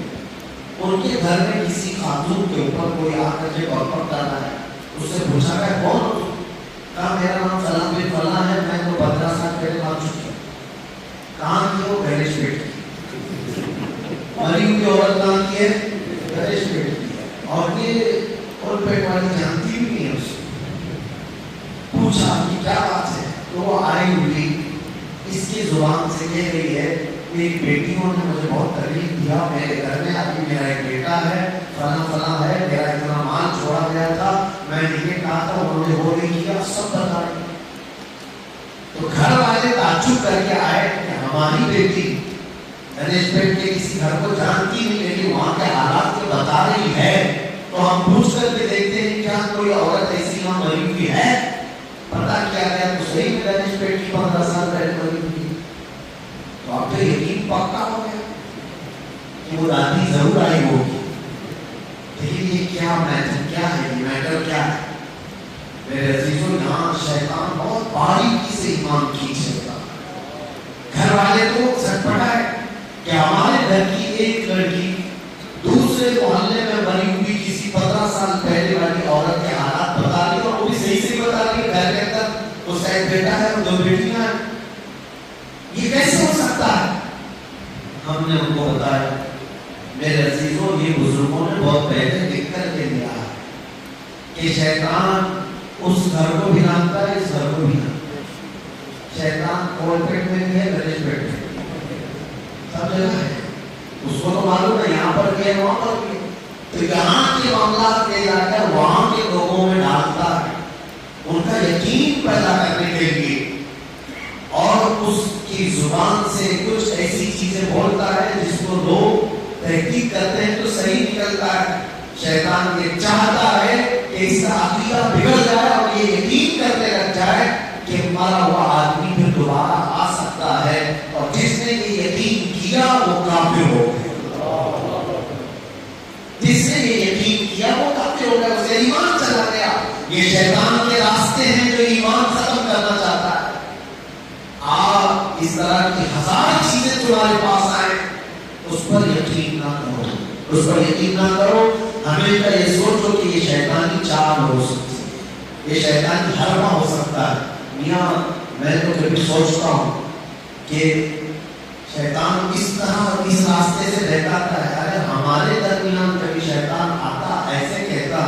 Speaker 1: ان کے گھر میں کسی خاتون کے اوپر کوئی آ کر کے کارپٹ ڈالا ہے, اس سے پوچھا گیا کون ہو تم؟ کہا میرا نام فلاں بن فلاں ہے, میں تو 15 سال پہلے مار چکی ہوں. کہاں کی وہ گریش پیٹ کی, مری ہوئی عورت کہاں کی ہے, گریش پیٹ کی ہے, اور یہ اور پیٹ والی جانتی بھی نہیں ہے. اس پوچھا کہ کیا بات ہے, تو وہ آئی ہوئی اس کی زبان سے کہہ رہی ہے میری بیٹیوں نے مجھے بہت تکلیف دیا, میرے گھر میں ابھی میرا ایک بیٹا ہے فلاں فلاں ہے, میرا اتنا مال چھوڑا گیا تھا, میں نے یہ کہا تھا انہوں نے وہ نہیں کیا, سب بتا رہے. تو گھر والے تعجب کر کے آئے کہ ہماری بیٹی گنیش پیٹ کے کسی گھر کو جانتی نہیں لیکن وہاں کے حالات کو بتا رہی ہے, تو ہم پوچھ کر کے دیکھتے ہیں کیا کوئی عورت ایسی وہاں مری ہوئی ہے. پتا کیا گیا تو صحیح میں گنیش پیٹ کی 15 سال پہلے مری ہوئی. تو اب تو یقین پکا ہو گیا کہ وہ دادی ضرور آئی ہوگی. لیکن یہ کیا میٹر کیا ہے, یہ میٹر کیا ہے میرے عزیزوں؟ یہاں شیطان بہت باریکی سے ایمان کھینچے گا. گھر والے تو سٹپٹا ہے کہ ہمارے گھر کی ایک لڑکی دوسرے محلے میں بنی ہوئی کسی 15 سال پہلے والی عورت کے حالات بتا رہی, اور وہ بھی صحیح سے بتا رہی ہے. گھر کے اندر اس کا ایک بیٹا ہے اور 2 بیٹیاں ہیں. یہ کیسے ہو سکتا ہے؟ ہم نے ان کو بتایا میرے عزیزوں یہ بزرگوں نے بہت پہلے لکھ کر کے دیا ہے کہ شیطان اس گھر کو بھی جانتا ہے, اس گھر کو بھی جانتا ہے. شیطان کولپیٹ میں بھی ہے, گنیش پیٹ میں سب جگہ ہے. اس کو تو معلوم ہے یہاں پر بھی ہے وہاں پر بھی, تو یہاں کے معاملات لے جا کر وہاں کے لوگوں میں ڈالتا ہے ان کا یقین پیدا کرنے کے لیے, اور اس کی زبان سے کچھ ایسی چیزیں بولتا ہے جس کو لوگ تحقیق کرتے ہیں تو صحیح نکلتا ہے. شیطان یہ چاہتا ہے کہ اس کا عقیدہ بگڑ جائے اور یہ یقین کرنے لگ جائے کہ مارا ہوا آدمی پھر دوبارہ آ سکتا ہے, اور جس نے یہ یقین کیا وہ کافر ہو گیا. جس نے یہ یقین کیا وہ کافر ہو گیا, اسے ایمان چلا گیا. یہ شیطان کے راستے ہیں جو ایمان ختم کرنا چاہتا ہے. آپ اس طرح کی 1000 چیزیں تمہارے پاس آئیں, اس پر یقین نہ کرو, اس پر یقین نہ کرو. ہمیشہ یہ سوچو کہ یہ شیطانی چال ہو سکتی ہے, یہ شیطانی حربہ ہو سکتا ہے. میاں میں تو کبھی سوچتا ہوں کہ شیطان اس طرح اس راستے سے بہتاتا ہے. اگر ہمارے درمیان کبھی شیطان آتا ایسے کہتا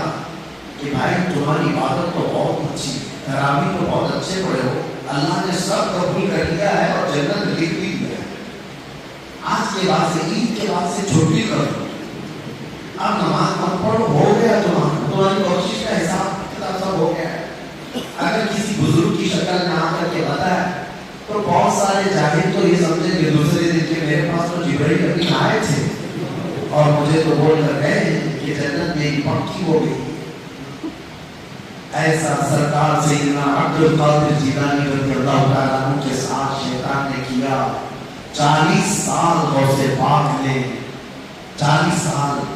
Speaker 1: کہ بھائی تمہاری عبادت تو بہت اچھی, تراویح تو بہت اچھے پڑھے ہو, اللہ نے سب قبول کر لیا ہے اور جنت لکھ بھی دیا ہے, آج کے بعد سے عید کے بعد سے چھٹی کر دو, اب نماز مت پڑھو, ہو گیا تمہاری کوشش کا حساب کتاب سب ہو گیا ہے. اگر کسی بزرگ کی شکل میں آ کر کے بتایا تو بہت سارے جاہل تو یہ سمجھے کہ دوسرے دن کے میرے پاس تو جبرائیل ابھی آئے تھے اور مجھے تو بول کر گئے کہ جنت میری پکی ہو گئی. ایسا سرکار سیدنا عبد القادر جیلانی رضی اللہ تعالیٰ عنہ کے ساتھ شیطان نے کیا. 40 سال غوث پاک نے 40 سال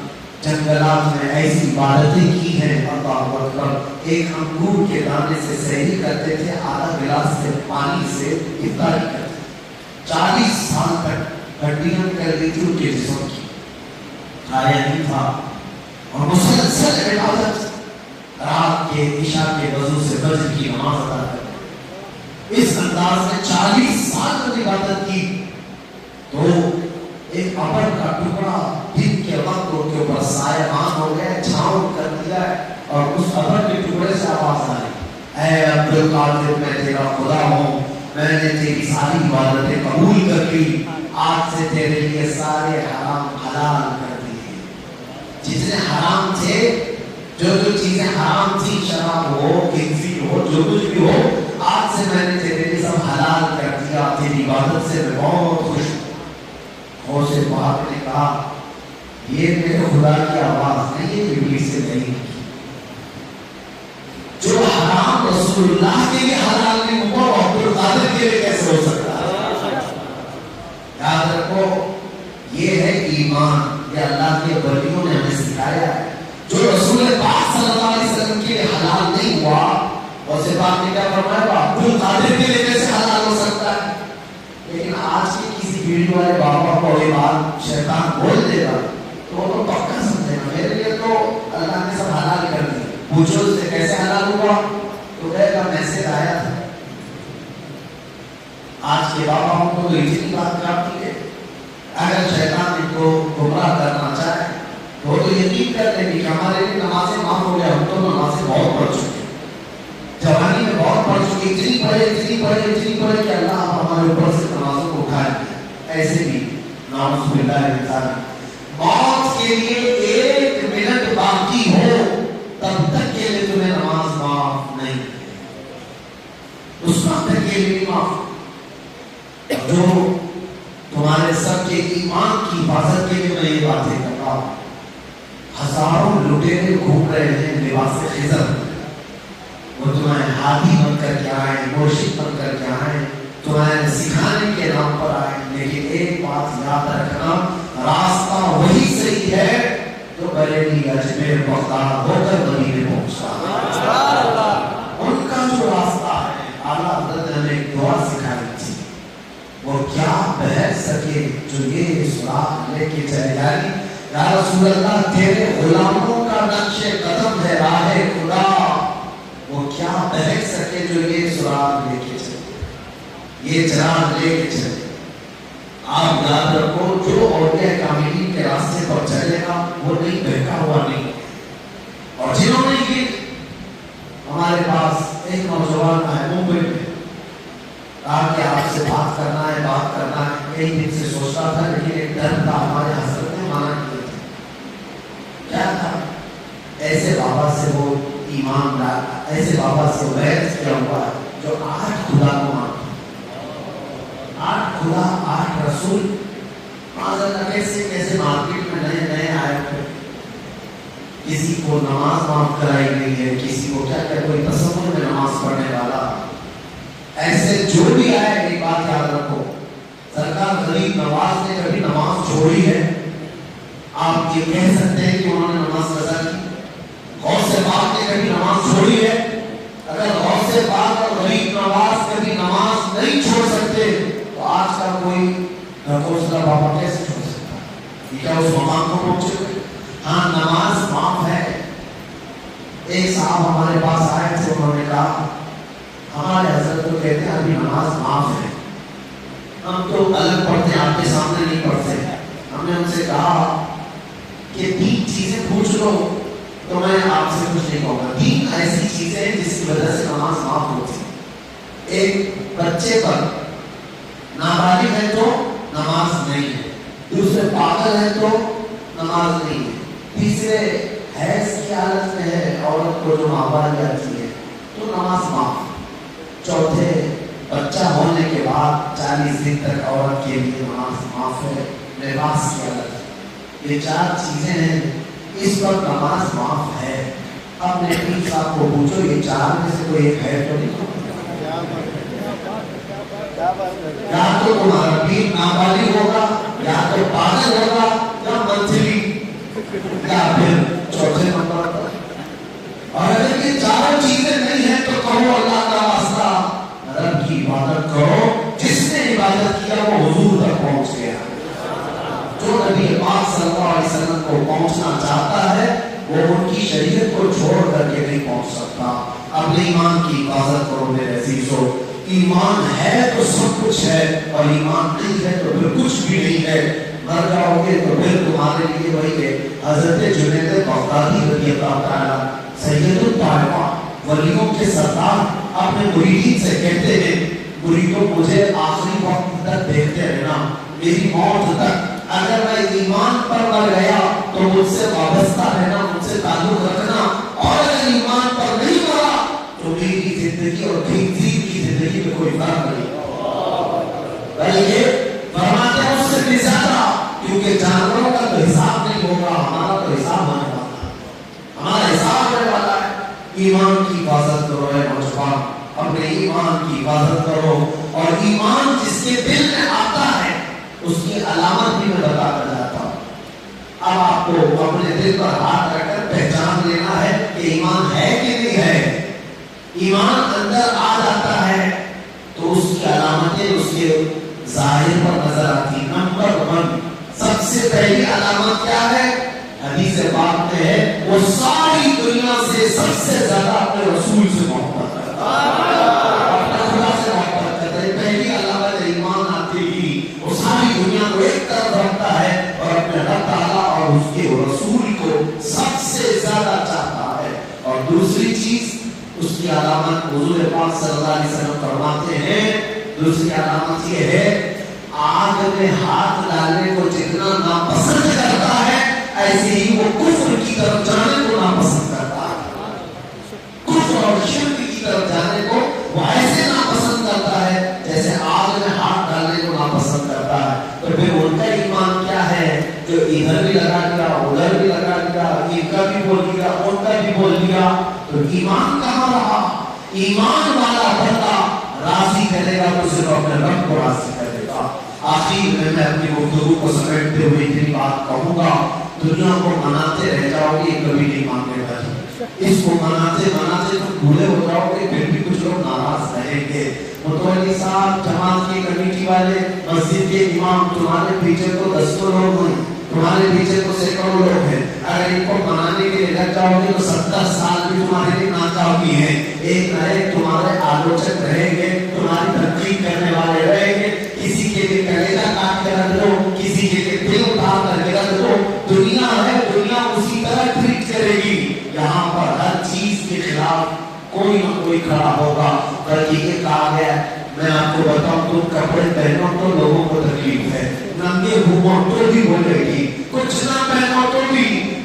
Speaker 1: جنگلات میں ایسی عبادتیں کی ہیں. اللہ اکبر. ایک انگور کے دانے سے سحری کرتے تھے, آدھا گلاس سے پانی سے افطاری کرتے تھے. 40 سال تک ہڈیاں کر دی تھی ان کے جسم کی, کھایا نہیں تھا, اور مسلسل عبادت, رات کے عشاء کے وضو سے فجر کی نماز ادا کرتے. اس انداز میں 40 سال تک عبادت کی. تو ایک ابر کا ٹکڑا دن کے وقت ان کے اوپر سایبان ہو گیا, چھاؤں کر دیا, اور اس ابر کے ٹکڑے سے آواز آئی, اے عبد القادر میں تیرا خدا ہوں, میں نے تیری ساری عبادتیں قبول کر لی، آج سے تیرے لیے سارے حرام حلال کر دیے۔ جتنے حرام تھے، جو چیزیں حرام تھی، شراب ہو، خنزیر ہو، جو کچھ بھی ہو، آج سے میں نے تیرے لیے سب حلال کر دیا، تیری عبادت سے میں بہت خوش ہوں۔ غوث پاک نے کہا یہ میرے خدا کی آواز نہیں ہے، ابلیس سے نہیں، جو حرام رسول اللہ کے لیے حلال نہیں ہوا وہ عبد القادر کے لیے کیسے ہو سکتا ہے؟ یاد رکھو، یہ ہے ایمان، یہ اللہ کے ولیوں نے ہمیں سکھایا ہے۔ جو رسول پاک صلی اللہ علیہ وسلم کے لیے حلال نہیں ہوا، غوث پاک نے کیا فرمایا؟ وہ عبد القادر کے لیے کیسے حلال ہو سکتا ہے؟ لیکن آج کے کسی ویڈیو والے بابا کو یہ بات شیطان بول دے گا تو وہ تو پکا سمجھے گا میرے لیے تو اللہ نے سب حلال کر دیا۔ پوچھو اس سے کیسے حلال ہوا تو کہے گا میسج آیا تھا۔ آج کے بابا ہم کو تو اتنی بات کافی ہے، اگر شیطان ان کو گمراہ کرنا چاہے تو وہ تو یقین کر لیں گے کہ ہمارے لیے نمازیں معاف ہو گیا، ہم تو نمازیں بہت پڑھ چکے، جوانی میں بہت پڑھ چکے، اتنی پڑھے کہ اللہ ہمارے اوپر سے نمازوں کو اٹھا دیا۔ ایسے بھی نعوذ باللہ من ذالک، موت کے لیے 1 منٹ باقی ہو تب تک کے لیے تمہیں نماز معاف نہیں، اس وقت تک کے لیے معاف۔ جو تمہارے سب کے ایمان کی حفاظت کے لیے میں یہ باتیں کر رہا ہوں، ہزاروں لٹیرے گھوم رہے ہیں لباس خضر، وہ تمہیں ہاتھی بن کر کے آئے، مرشد بن کر کے آئے، تمہیں سکھانے کے نام پر آئے، لیکن ایک بات یاد رکھنا، راستہ وہی صحیح ہے جو بریلی اجمیر بغداد ہو کر مدینے پہنچا۔ ان کا جو راستہ ہے، اعلیٰ حضرت نے ہمیں ایک دعا سکھائی تھی، وہ کیا بہر سکے جو یہ سراغ لے کے چلے جائے، یا رسول اللہ تیرے غلاموں کا نقش قدم ہے راہ خدا، وہ کیا بہر سکے جو یہ سراغ لے کے چلے، یہ چراغ لے کے چلے۔ آپ یاد رکھو، جو اولیاء کاملین کے راستے پر چلے گا وہ نہیں بہکا ہوا نہیں، اور جنہوں نے یہ، ہمارے پاس ایک نوجوان ہے ممبئی میں، کہا کہ آپ سے بات کرنا ہے، کئی دن سے سوچتا تھا، لیکن ایک ڈر تھا، ہمارے حضرت نے منع کیا تھا۔ کیا تھا؟ ایسے بابا سے وہ ایمان لایا، ایسے بابا سے بیعت کیا ہوا ہے جو 8 خدا کو مانتا، 8 خدا 8 رسول، معذرت کیسے مارکیٹ میں نئے آئے ہوئے، کسی کو نماز معاف کرائی گئی ہے، کسی کو کیا کوئی تصور میں نماز پڑھنے والا، ایسے جو بھی آئے، ایک بات یاد رکھو، سرکار غریب نواز نے کبھی نماز چھوڑی ہے؟ آپ یہ کہہ سکتے ہیں کہ انہوں نے نماز قضا کی؟ غوث پاک نے کبھی نماز چھوڑی ہے؟ اگر غوث پاک اور غریب نواز کبھی نماز نہیں چھوڑ سکتے تو آج کا کوئی نقوصلہ بابا کیسے چھوڑ سکتا ہے؟ یہ کیا اس مقام کو پہنچے ہوئے؟ ہاں، نماز معاف ہے۔ ایک صاحب ہمارے پاس آئے تھے، انہوں نے کہا ہمارے حضرت تو کہتے ہیں ابھی نماز معاف ہے، ہم تو الگ پڑھتے ہیں، آپ کے سامنے نہیں پڑھتے۔ ہم نے ان سے کہا کہ 3 چیزیں پوچھ لو تو میں آپ سے کچھ نہیں کہوں گا۔ 3 ایسی چیزیں ہیں جس کی وجہ سے نماز معاف ہوتی ہے۔ ایک، بچے پر نابالغ ہے تو نماز نہیں ہے، دوسرے پاگل ہے تو نماز نہیں ہے، تیسرے حیض کی حالت میں ہے عورت کو جو مابالغ آتی ہے تو نماز معاف، چوتھے بچہ ہونے کے بعد 40 دن تک عورت کے لیے نماز معاف ہے، لباس کی حالت ہے۔ یہ 4 چیزیں ہیں، اس پر نماز معاف ہے۔ اپنے پیر صاحب کو پوچھو یہ 4 میں سے کوئی ایک ہے تو نہیں؟ یا تو تمہارا پیر نابالغ ہوگا، یا تو پاگل ہوگا، یا منتھلی، یا پھر چوتھے نمبر پر۔ اور اگر یہ 4 چیزیں نہیں ہیں تو کہو اللہ کا واسطہ رب کی عبادت کرو، جس نے عبادت کیا وہ حضور تک پہنچ گیا۔ جو نبی پاک صلی اللہ علیہ وسلم کو پہنچنا چاہتا ہے وہ ان کی شریعت کو چھوڑ کر کے نہیں پہنچ سکتا۔ اپنے ایمان کی حفاظت کرو میرے عزیزو، ایمان ہے تو سب کچھ ہے، اور ایمان نہیں ہے تو پھر کچھ بھی نہیں ہے۔ مر جاؤ گے تو پھر تمہارے لیے وہی ہے۔ حضرت جنید بغدادی رضی اللہ تعالیٰ سید الطائفہ، ولیوں کے سردار، اپنے مریدین سے کہتے ہیں، مریدوں مجھے آخری وقت تک دیکھتے رہنا، میری موت تک اگر میں ایمان پر مر گیا تو مجھ سے وابستہ رہنا، مجھ سے تعلق رکھنا، اور اگر ایمان پر نہیں مرا تو میری زندگی اور خنزیر کی زندگی میں کوئی فرق نہیں، بلکہ فرماتے ہیں اس سے بھی زیادہ، کیونکہ جانوروں کا تو حساب نہیں ہوگا، ہمارا تو حساب ہونے والا ہے، ہمارا حساب ہونے والا ہے۔ ایمان کی حفاظت کرو اے نوجوان، اپنے ایمان کی حفاظت کرو، اور ایمان جس کے دل میں آتا ہے اس کی علامت بھی میں بتا کر جاتا ہوں۔ اب آپ کو اپنے دل پر ہاتھ رکھ کر پہچان لینا ہے کہ ایمان ہے کہ نہیں ہے۔ ایمان اندر آ جاتا ہے تو اس کی علامتیں اس کے ظاہر پر نظر آتی۔ نمبر 1 سب سے پہلی علامت کیا ہے؟ حدیث پاک میں ہے وہ ساری دنیا سے سب سے زیادہ اپنے رسول سے محبت کرتا ہے، اپنے خدا سے محبت کرتا ہے۔ پہلی علامت ایمان آتی ہی وہ ساری دنیا کو ایک طرف رکھتا ہے اور اپنے رب تعالیٰ اور اس کے رسول کو سب سے زیادہ چاہتا ہے۔ اور دوسری چیز اس کی علامت حضور پاک صلی اللہ علیہ وسلم فرماتے ہیں، دوسری علامت یہ ہے آگ میں ہاتھ ڈالنے کو جتنا ناپسند کرتا ہے ایسے ہی وہ کفر کی طرف جانے کو ناپسند کرتا ہے۔ کفر اور شرک کی طرف جانے کو وہ ایسے ناپسند کرتا ہے جیسے آگ میں ہاتھ ڈالنے کو ناپسند کرتا ہے۔ تو پھر ان کا ایمان کیا ہے جو ادھر بھی لگا دیا ادھر بھی لگا دیا، ان کا بھی بول دیا ان کا بھی بول دیا، تو ایمان کہاں رہا؟ ایمان والا بندہ راضی کرے گا تو صرف اپنے رب کو راضی کرے گا۔ آخر میں اپنی گفتگو کو سمیٹتے ہوئے اتنی بات کہوں گا، دنیا کو مناتے رہ جاؤ گے کبھی نہیں ماننے والی، اس کو مناتے مناتے تم بھولے ہو جاؤ گے، پھر بھی کچھ لوگ ناراض رہیں گے۔ متولی صاحب جماعت کی کمیٹی والے مسجد کے امام تمہارے پیچھے تو دسوں لوگ ہیں، تمہارے پیچھے تو سینکڑوں لوگ ہیں، اگر ان کو منانے کے لیے لگ جاؤ گے تو 70 سال بھی تمہارے لیے ناکافی ہیں۔ ایک نہ ایک تمہارے آلوچک رہیں گے، تمہاری تنقید کرنے والے رہیں گے، کسی کے لیے کلیجہ کاٹ کے رکھ دو، کسی کے لیے دل اٹھا کر کے رکھ دو۔ دنیا ہے، دنیا اسی طرح ٹریٹ کرے گی، یہاں پر ہر چیز کے خلاف کوئی نہ کوئی کھڑا ہوگا۔ بلکہ یہ کہا گیا، میں آپ کو بتاؤں تم کپڑے پہنو تو لوگوں کو تکلیف ہے، ننگے گھومو تو بھی بولے گی، کچھ نہ پہنو تو بھی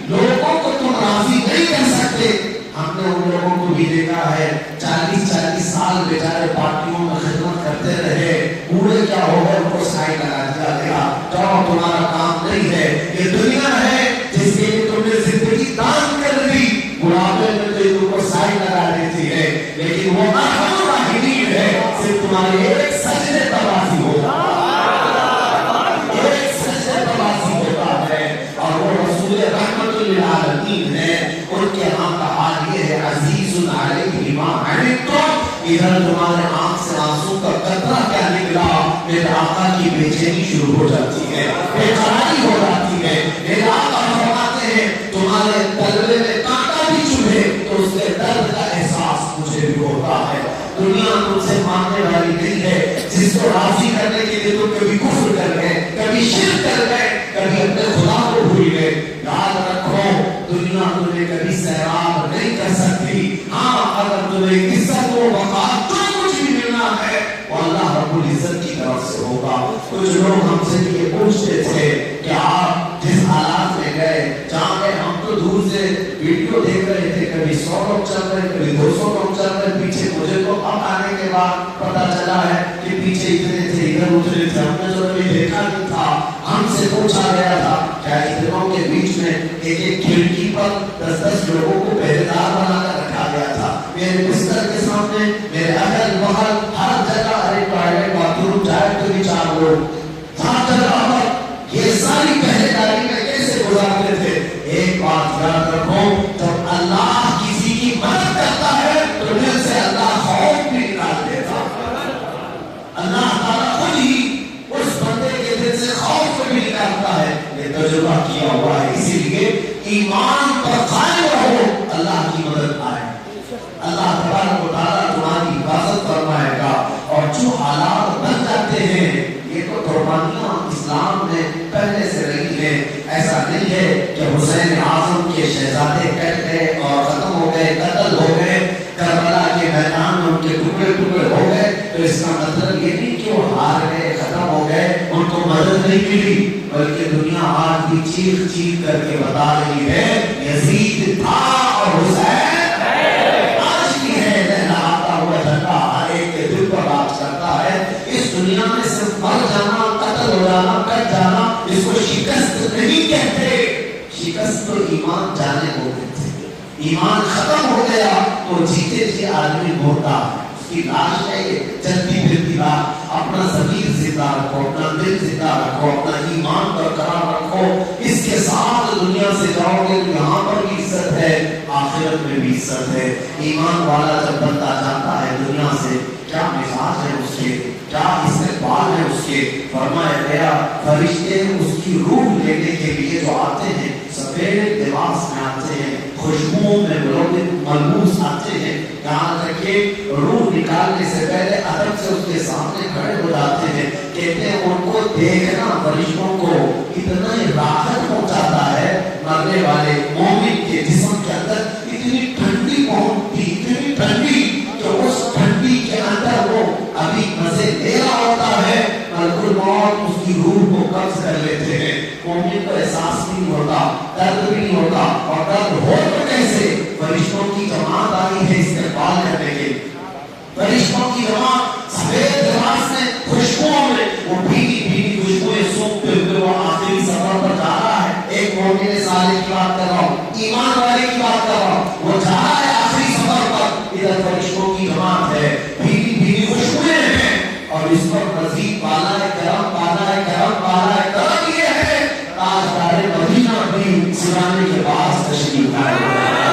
Speaker 1: لوگوں کو تم راضی نہیں کر سکتے۔ ہم نے ان لوگوں کو بھی دیکھا ہے 40 سال بیچارے پارٹیوں میں خدمت کرتے رہے، بوڑھے کیا ہو گئے ان کو سائڈ لگا دیا گیا، جاؤ تمہارا کام نہیں ہے۔ یہ دنیا ہے جس کے لیے تم نے زندگی دان کر دی، بڑھاپے میں تو تم کو سائڈ لگا دیتی ہے، لیکن وہ ارحم الراحمین ہے، صرف تمہارے ایک سجدے پر راضی ہوگا، ایک سجدے پر راضی ہوتا ہے، اور وہ رسول رحمت للعالمین ہے۔ ان کے ہاں کا حال یہ ہے عزیز علیہ ما عنتم، ادھر تمہارے آنکھ سے آنسو کا قطرہ کیا نکلا، میرے آقا کی بے چینی شروع ہو جاتی ہے، بے قراری ہو جاتی ہے۔ میرے آقا فرماتے ہیں تمہارے تلوے میں کانٹا بھی چبھے تو اس کے درد کا احساس مجھے بھی ہوتا ہے۔ دنیا تم سے ماننے والی نہیں ہے، جس کو راضی کرنے کے لیے تم کبھی کفر کر گئے، کبھی شرک کر گئے، کبھی اپنے خدا کو بھول گئے۔ یاد رکھو دنیا تمہیں کبھی سیراب نہیں کر سکتی، ہاں اگر تمہیں عزت و وقار جو کچھ بھی ملنا ہے وہ اللہ رب العزت کی طرف سے ہوگا۔ کچھ لوگ ہم سے بھی یہ پوچھتے تھے کہ آپ جس حالات میں گئے جہاں پہ ہم تو دور سے ویڈیو دیکھ رہے تھے، کبھی 100 لوگ چل رہے کبھی 200 لوگ چل رہے پیچھے، مجھے تو اب آنے کے بعد پتا چلا ہے کہ پیچھے اتنے تھے، ادھر اتنے تھے، ہم نے تو کبھی دیکھا نہیں تھا۔ ہم سے پوچھا گیا تھا کیا اتنوں کے بیچ میں ایک ایک کھڑکی پر 10 لوگوں کو پہرے دار بنا کر رکھا گیا تھا، میرے بستر کے سامنے، میرے اگل بغل ہر جگہ، ارے ٹوائلٹ باتھ روم جائے تو بھی 4 لوگ، ہر جگہ پر یہ ساری پہرے داری میں کیسے گزارتے تھے؟ ایک بات یاد رکھو، جب اللہ کسی کی مدد کرتا ہے تو دل سے اللہ خوف بھی نکال دیتا، اللہ تعالیٰ خود ہی اس بندے کے دل سے خوف بھی نکالتا ہے۔ یہ تجربہ کیا ہوا ہے، اسی لیے ایمان پر قائم رہو، اللہ کی مدد آئے، اللہ تبارک و تعالیٰ تمہاری حفاظت فرمائے گا۔ نہیں ملی، بلکہ دنیا آج بھی چیخ چیخ کر کے بتا رہی ہے یزید تھا اور حسین آج بھی ہے، لہراتا ہوا جھنڈا ہر ایک کے دل پر راج کرتا ہے۔ اس دنیا میں صرف مر جانا، قتل ہو جانا، کٹ جانا، اس کو شکست نہیں کہتے۔ شکست تو ایمان جانے کو کہتے ہیں۔ ایمان ختم ہو گیا تو جیتے جی آدمی ہوتا ہے، اس کی لاش ہے یہ چلتی پھرتی لاش۔ اپنا ضمیر زندہ رکھو، اپنا دل زندہ رکھو، اپنا ایمان برقرار رکھو، اس کے ساتھ دنیا سے جاؤ گے تو یہاں پر بھی عزت ہے، آخرت میں بھی عزت ہے۔ ایمان والا جب بندہ جاتا ہے دنیا سے، کیا مزاج ہے اس کے، کیا استقبال ہے اس کے۔ فرمایا گیا فرشتے اس کی روح لینے کے لیے جو آتے ہیں، سفید لباس میں آتے ہیں، خوشبوؤں میں ملبوس آتے ہیں، یہاں تک کہ روح نکالنے سے پہلے ادب سے اس کے سامنے کھڑے ہو جاتے ہیں۔ کہتے ہیں ان کو دیکھنا فرشتوں کو اتنا ہی راحت پہنچاتا ہے، مرنے والے مومن کے جسم کے اندر اتنی ٹھنڈی پہنچتی، اتنی ٹھنڈی کہ اس ٹھنڈی کے اندر وہ ابھی مزے لے رہا ہوتا ہے، ملک الموت اس کی روح کو قبض کر لیتے ہیں۔ مومن کو احساس نہیں ہوتا، درد بھی نہیں ہوتا، اور درد ہو تو کیسے؟ فرشتوں کی جماعت آئی ہے استقبال کرنے کے، فرشتوں کی جماعت سفید لباس میں، خوشبوؤں میں، وہ بھیگی بھیگی خوشبوئیں سونگتے ہوئے وہ آخری سفر پر جا رہا ہے۔ ایک مومن صالح کی بات کر رہا ہوں، ایمان والے کی بات کر رہا ہوں، وہ جا رہا ہے آخری سفر پر، ادھر فرشتوں کی جماعت ہے، بھیگی بھیگی خوشبوئیں ہیں، اور اس پر مزید بالا ہے کرم، بالا ہے کرم، بالا ہے کرم یہ ہے تاجدار مدینہ بھی سرانے کے پاس تشریف لائے ہوئے ہیں۔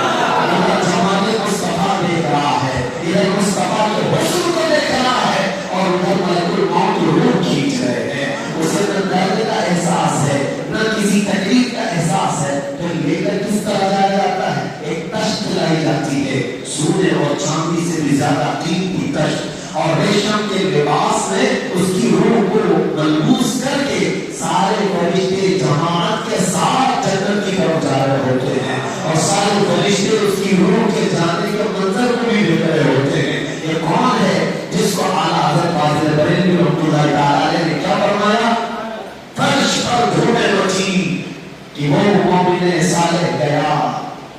Speaker 1: ادھر زمانے مصطفیٰ دیکھ رہا ہے، ادھر مصطفیٰ کے حسن کو دیکھ رہا ہے، اور ادھر ملک الموت کی روح کھینچ رہے ہیں۔ اسے نہ درد کا احساس ہے، نہ کسی تکلیف کا احساس ہے، تو لے کر کس طرح جایا جاتا ہے؟ ایک تشت لائی جاتی ہے، سونے اور چاندی سے بھی زیادہ قیمتی تشت، اور ریشم کے لباس میں اس کی روح کو ملبوس کر کے سارے فرشتے جماعت کے ساتھ جنت کی طرف جا رہے ہوتے ہیں، اور سارے فرشتے اس کی روح کے جانے کے منظر کو بھی دیکھ رہے ہوتے ہیں۔ یہ کون ہے جس کو اعلیٰ حضرت فاضل بریلوی رحمۃ اللہ تعالی نے کیا فرمایا؟ فرش پر دھونے مچی کہ وہ مومن صالح گیا،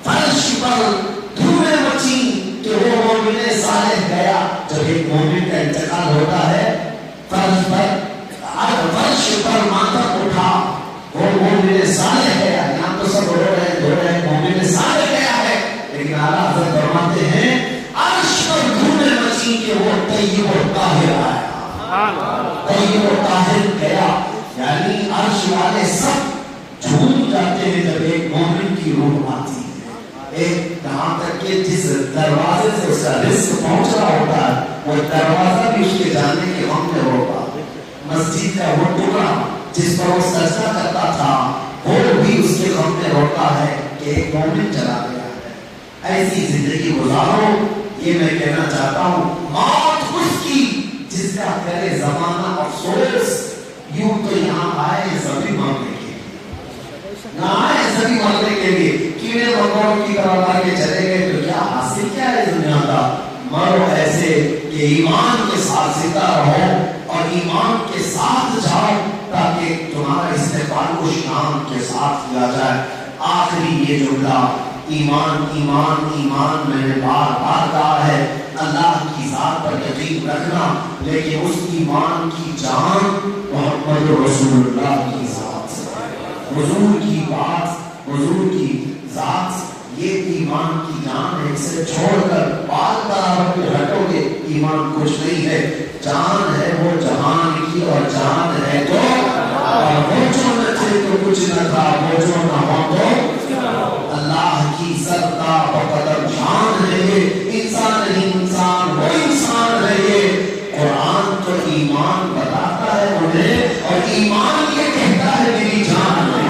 Speaker 1: فرش پر دھونے مچی کہ وہ مومن صالح گیا۔ جب ایک مومن کا انتقال ہوتا ہے، فرش پر ماتم اٹھا، وہ مومن صالح گیا۔ یہاں تو سب رو رہے ہیں مومن صالح گیا ہے، لیکن اعلیٰ حضرت فرماتے ہیں عرش پر دھونے مچی کہ وہ طیب و طاہر آیا، طیب و طاہر گیا۔ یعنی عرش والے سب جھوم جاتے ہیں جب ایک مومن کی روح آتی ہے۔ ایک یہاں تک کہ جس دروازے سے اس کا رزق پہنچ رہا ہوتا ہے، وہ دروازہ بھی اس کے جانے کے غم میں ہوگا۔ مسجد کا وہ ٹکڑا جس پر وہ سجدہ کرتا تھا، وہ بھی اس کے غم میں ہوتا ہے کہ ایک مومن چلا گیا ہے۔ ایسی زندگی گزارو، یہ میں کہنا چاہتا ہوں۔ موت اس کی جس کا کرے زمانہ افسوس، یوں تو یہاں آئے سبھی مرنے کے لیے، نہ آئے سبھی مرنے کے لیے، کیڑے مکوڑوں کی طرح مر کے چلے گئے تو کیا حاصل کیا ہے دنیا کا؟ مرو ایسے کہ ایمان کے ساتھ زندہ رہو اور ایمان کے ساتھ جاؤ، تاکہ تمہارا استقبال کو شان کے ساتھ کیا جائے۔ آخری یہ جملہ، ایمان ایمان ایمان میں نے بار بار کہا ہے، اللہ کی ذات پر یقین رکھنا، لیکن اس ایمان کی جان محمد رسول اللہ کی ذات سے، حضور کی بات، حضور کی ذات، یہ ایمان کی جان ہے۔ اسے چھوڑ کر بال برابر پہ ہٹو گے، ایمان کچھ نہیں ہے۔ جان ہے وہ جہان کی، اور جان ہے تو، اور وہ جو نہ تھے تو کچھ نہ تھا، وہ جو نہ ہو تو اللہ کی سرتا بقدر جان ہے یہ، انسان نہیں انسان، وہ انسان ہے یہ۔ قرآن تو ایمان بتاتا ہے انہیں، اور ایمان یہ کہتا ہے میری جان ہے۔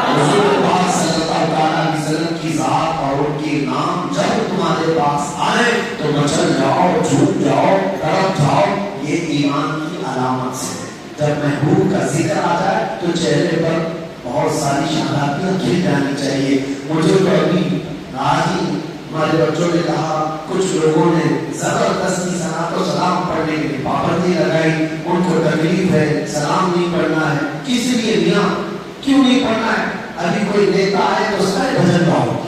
Speaker 1: حضور پاک صلی اللہ علیہ وسلم کی ذات اور ان کے نام جب تمہارے پاس آئے تو مچل جاؤ، جھوٹ جاؤ، تڑپ جاؤ، یہ ایمان کی علامت سے۔ جب محبوب کا ذکر آ جائے تو چہرے پر بہت ساری شہادتیں کھل جانی چاہیے۔ مجھے تو ابھی آج ہی ہمارے بچوں نے کہا کچھ لوگوں نے زبردستی صلاۃ و سلام پڑھنے کے لیے پابندی لگائی، ان کو تکلیف ہے، سلام نہیں پڑھنا ہے، کس لیے میاں کیوں نہیں پڑھنا ہے؟ ابھی کوئی نیتا آئے تو سارے بھجن گاؤ،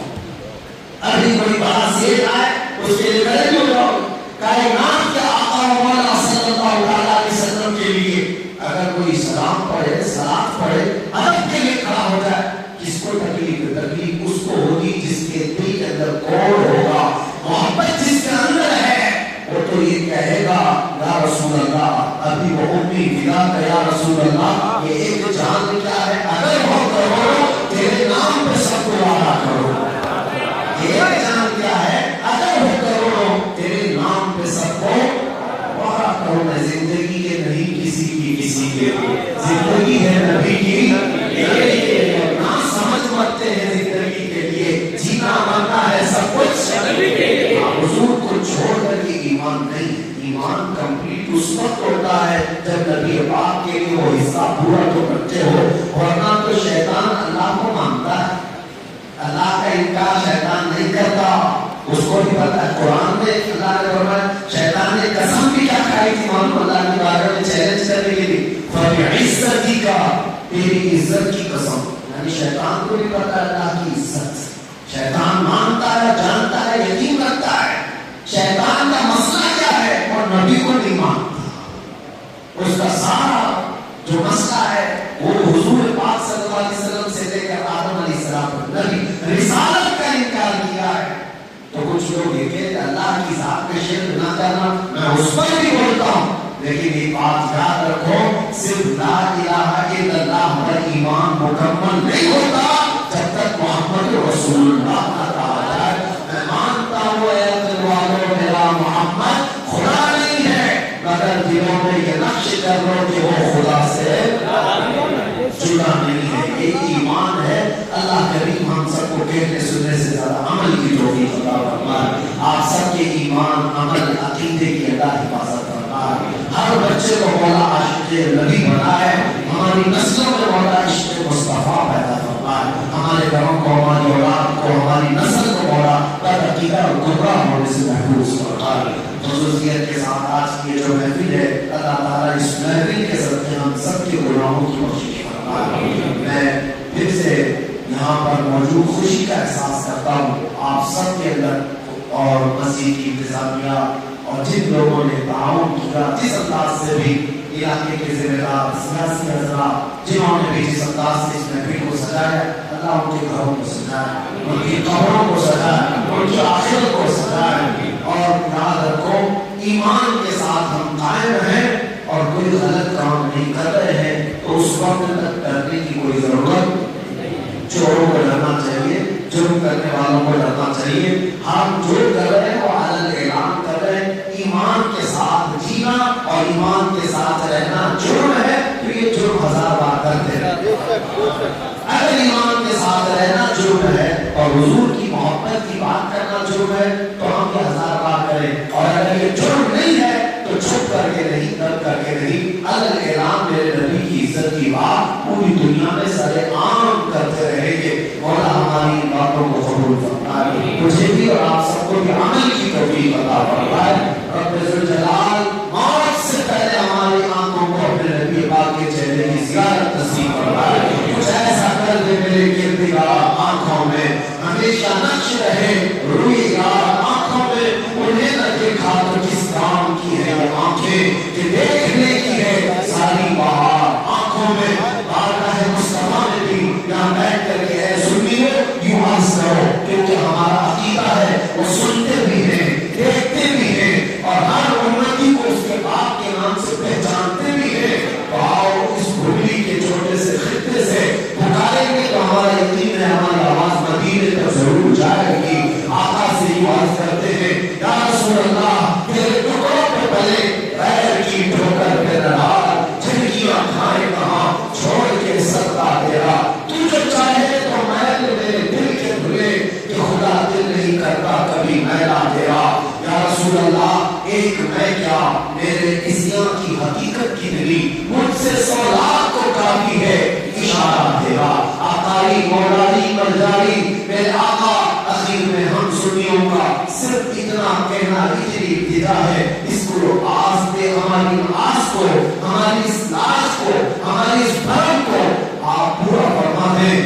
Speaker 1: ابھی کوئی بڑا سیٹ آئے اس کے لیے کھڑے ہو جاؤ، کائنات کے آقا مولا صلی اللہ علیہ وسلم کے لیے اگر کوئی سلام پڑھے، صلاۃ پڑھے، ادب کے لیے کھڑا ہو جائے، کس کو تکلیف ہے؟ تکلیف اس کو ہوگی جس کے دل کے اندر کوڑ ہوگا، محبت جس کے اندر ہے، وہ تو یہ کہے گا یا رسول اللہ، ابھی وہ امی فدا کا یا رسول اللہ، یہ ایک جان کیا ہے، اگر وہ کرو تیرے نام پہ سب کو وعدہ کرو، یہ جان کیا ہے، اگر وہ کرو تیرے نام پہ سب کو وعدہ کرو۔ میں زندگی کے نہیں کسی کی کسی کے، زندگی ہے نبی کی نہ سمجھ مرتے ہیں، زندگی کے لیے جینا مرنا ہے سب کچھ نبی کے لیے۔ حضور کو چھوڑ کر کے ایمان نہیں ہے، ایمان کمپلیٹ اس وقت ہوتا ہے جب نبی پاک کے لیے وہ حصہ پورا تو کرتے ہو، ورنہ تو شیطان اللہ کو مانتا ہے، اللہ کا انکار شیطان نہیں کرتا، اس کو بھی پتا ہے۔ قرآن میں اللہ نے فرمایا شیطان نے قسم بھی کیا کھائی تھی معلوم اللہ کے بارے میں چیلنج کرنے کے لیے، فَبِعِزَّتِكَ، تیری عزت کی قسم، یعنی شیطان کو بھی پتا ہے اللہ کی عزت، شیطان مانتا ہے، جانتا ہے، یقین رکھتا ہے شیطان کا مسئلہ کیا ہے، اور نبی کو نہیں مانتا، اس کا سارا جو مسئلہ ہے وہ حضور پاک صلی اللہ علیہ وسلم سے لے کر آدم علیہ السلام نبی رسالت کا انکار کیا ہے۔ تو کچھ لوگ یہ کہتے ہیں اللہ کی ذات میں شرک نہ کرنا، میں اس پر بھی بولتا ہوں، لیکن یہ بات یاد رکھو صرف لا الہ الا اللہ پر ایمان مکمل نہیں ہوتا جب تک محمد رسول اللہ کا کہا جائے میں مانتا ہوں اے دل والوں میرا محمد خدا نہیں ہے، مگر دلوں میں یہ نقش کر لو کہ وہ خدا سے جڑا نہیں ہے، یہ ایمان ہے۔ اللہ کریم ہم سب کو کہنے سننے سے زیادہ عمل کی توفیق عطا فرمائے، آپ سب کے ایمان، عمل، عقیدے کی اللہ حفاظت فرمائے، ہر بچے کو مولا عاشق نبی بنائے، ہماری نسلوں میں مولا عشق مصطفیٰ پیدا فرمائے، ہمارے گھروں کو، ہماری اولاد کو، ہماری نسل کو مولا بدعقیدہ اور گمراہ ہونے سے محفوظ فرمائے۔ خصوصیت کے ساتھ آج کی جو محفل ہے اللہ تعالیٰ اس محفل کے صدقے ہم سب کے گناہوں کی بخشش فرمائے۔ میں پھر سے یہاں پر موجود خوشی کا احساس کرتا ہوں آپ سب کے اندر، اور مسجد کی انتظامیہ اور جن لوگوں نے تعاون کیا جس انداز سے بھی، علاقے کے ذمہ دار سیاسی حضرات جنہوں نے بھی جس انداز سے اس محفل کو سجایا، اللہ ان کے گھروں کو سجائے، ان کی قبروں کو سجائے، ان کی آخرت کو سجائے، اور یاد رکھو ایمان کے ساتھ ہم قائم ہیں اور کوئی غلط کام نہیں کر رہے ہیں تو اس وقت تک ڈرنے کی کوئی ضرورت نہیں، چوروں کو ڈرنا چاہیے، جرم کرنے والوں کو ڈرنا چاہیے، ہم جو کر رہے ہیں وہ علن اعلان کر رہے ہیں، ایمان کے ساتھ جینا اور ایمان کے ساتھ رہنا جرم ہے تو یہ جرم 1000 بار کرتے رہے، اگر ایمان کے ساتھ رہنا جرم ہے اور حضور کی محبت کی بات کرنا جرم ہے تو ہم یہ 1000 بار کریں، اور اگر یہ جرم نہیں ہے تو چھپ کر کے نہیں، ڈر کر کے نہیں، علن اعلان میرے نبی کی عزت کی بات پوری دنیا میں سر عام کرتے رہیں گے۔ مولا ہماری باتوں کو قبول فرمائے، مجھے بھی اور آپ سب کو بھی عمل کی توفیق عطا فرمائے۔ رب ذوالجلال موت سے پہلے ہماری آنکھوں کو اپنے نبی پاک کے چہرے کی زیارت نصیب فرمائے، کچھ ایسا کر دے میرے کردگار آنکھوں میں ہمیشہ نقش رہے، روئی یار آنکھوں میں انہیں نہ دیکھا تو کس کام کی ہے یہ آنکھیں کہ دیکھنے کی ہے ساری بہار آنکھوں میں، بارگاہ مصطفیٰ میں بھی یہاں بیٹھ کر کے اے سنیو یوں عرض کرو، کیونکہ ہمارا عقیدہ ہے وہ سنتے بھی ہیں، دیکھتے بھی ہیں، اور ہر امتی کو اس کے باپ کے نام سے پہچانتے بھی ہیں، تو آؤ اس بھولی کے چھوٹے سے خطے سے پکاریں گے تو ہمارا یقین ہے ہماری آواز مدینے تک ضرور جائے گی۔ آقا سے یوں عرض کرتے ہیں یا رسول اللہ تیرے ٹکڑوں پہ پلے غیر کی ٹھوکر پہ نہ ڈال، جھنکیاں کھائے کہاں چھوڑ کے صدقہ تیرا، تو جو چاہے تو میل میرے دل کے دھلے کہ خدا دل نہیں کرتا کبھی میل بھیجا ہے، اس کو آس پہ ہماری آس کو، ہماری اس لاش کو، ہماری اس بھرم کو آپ پورا فرما دیں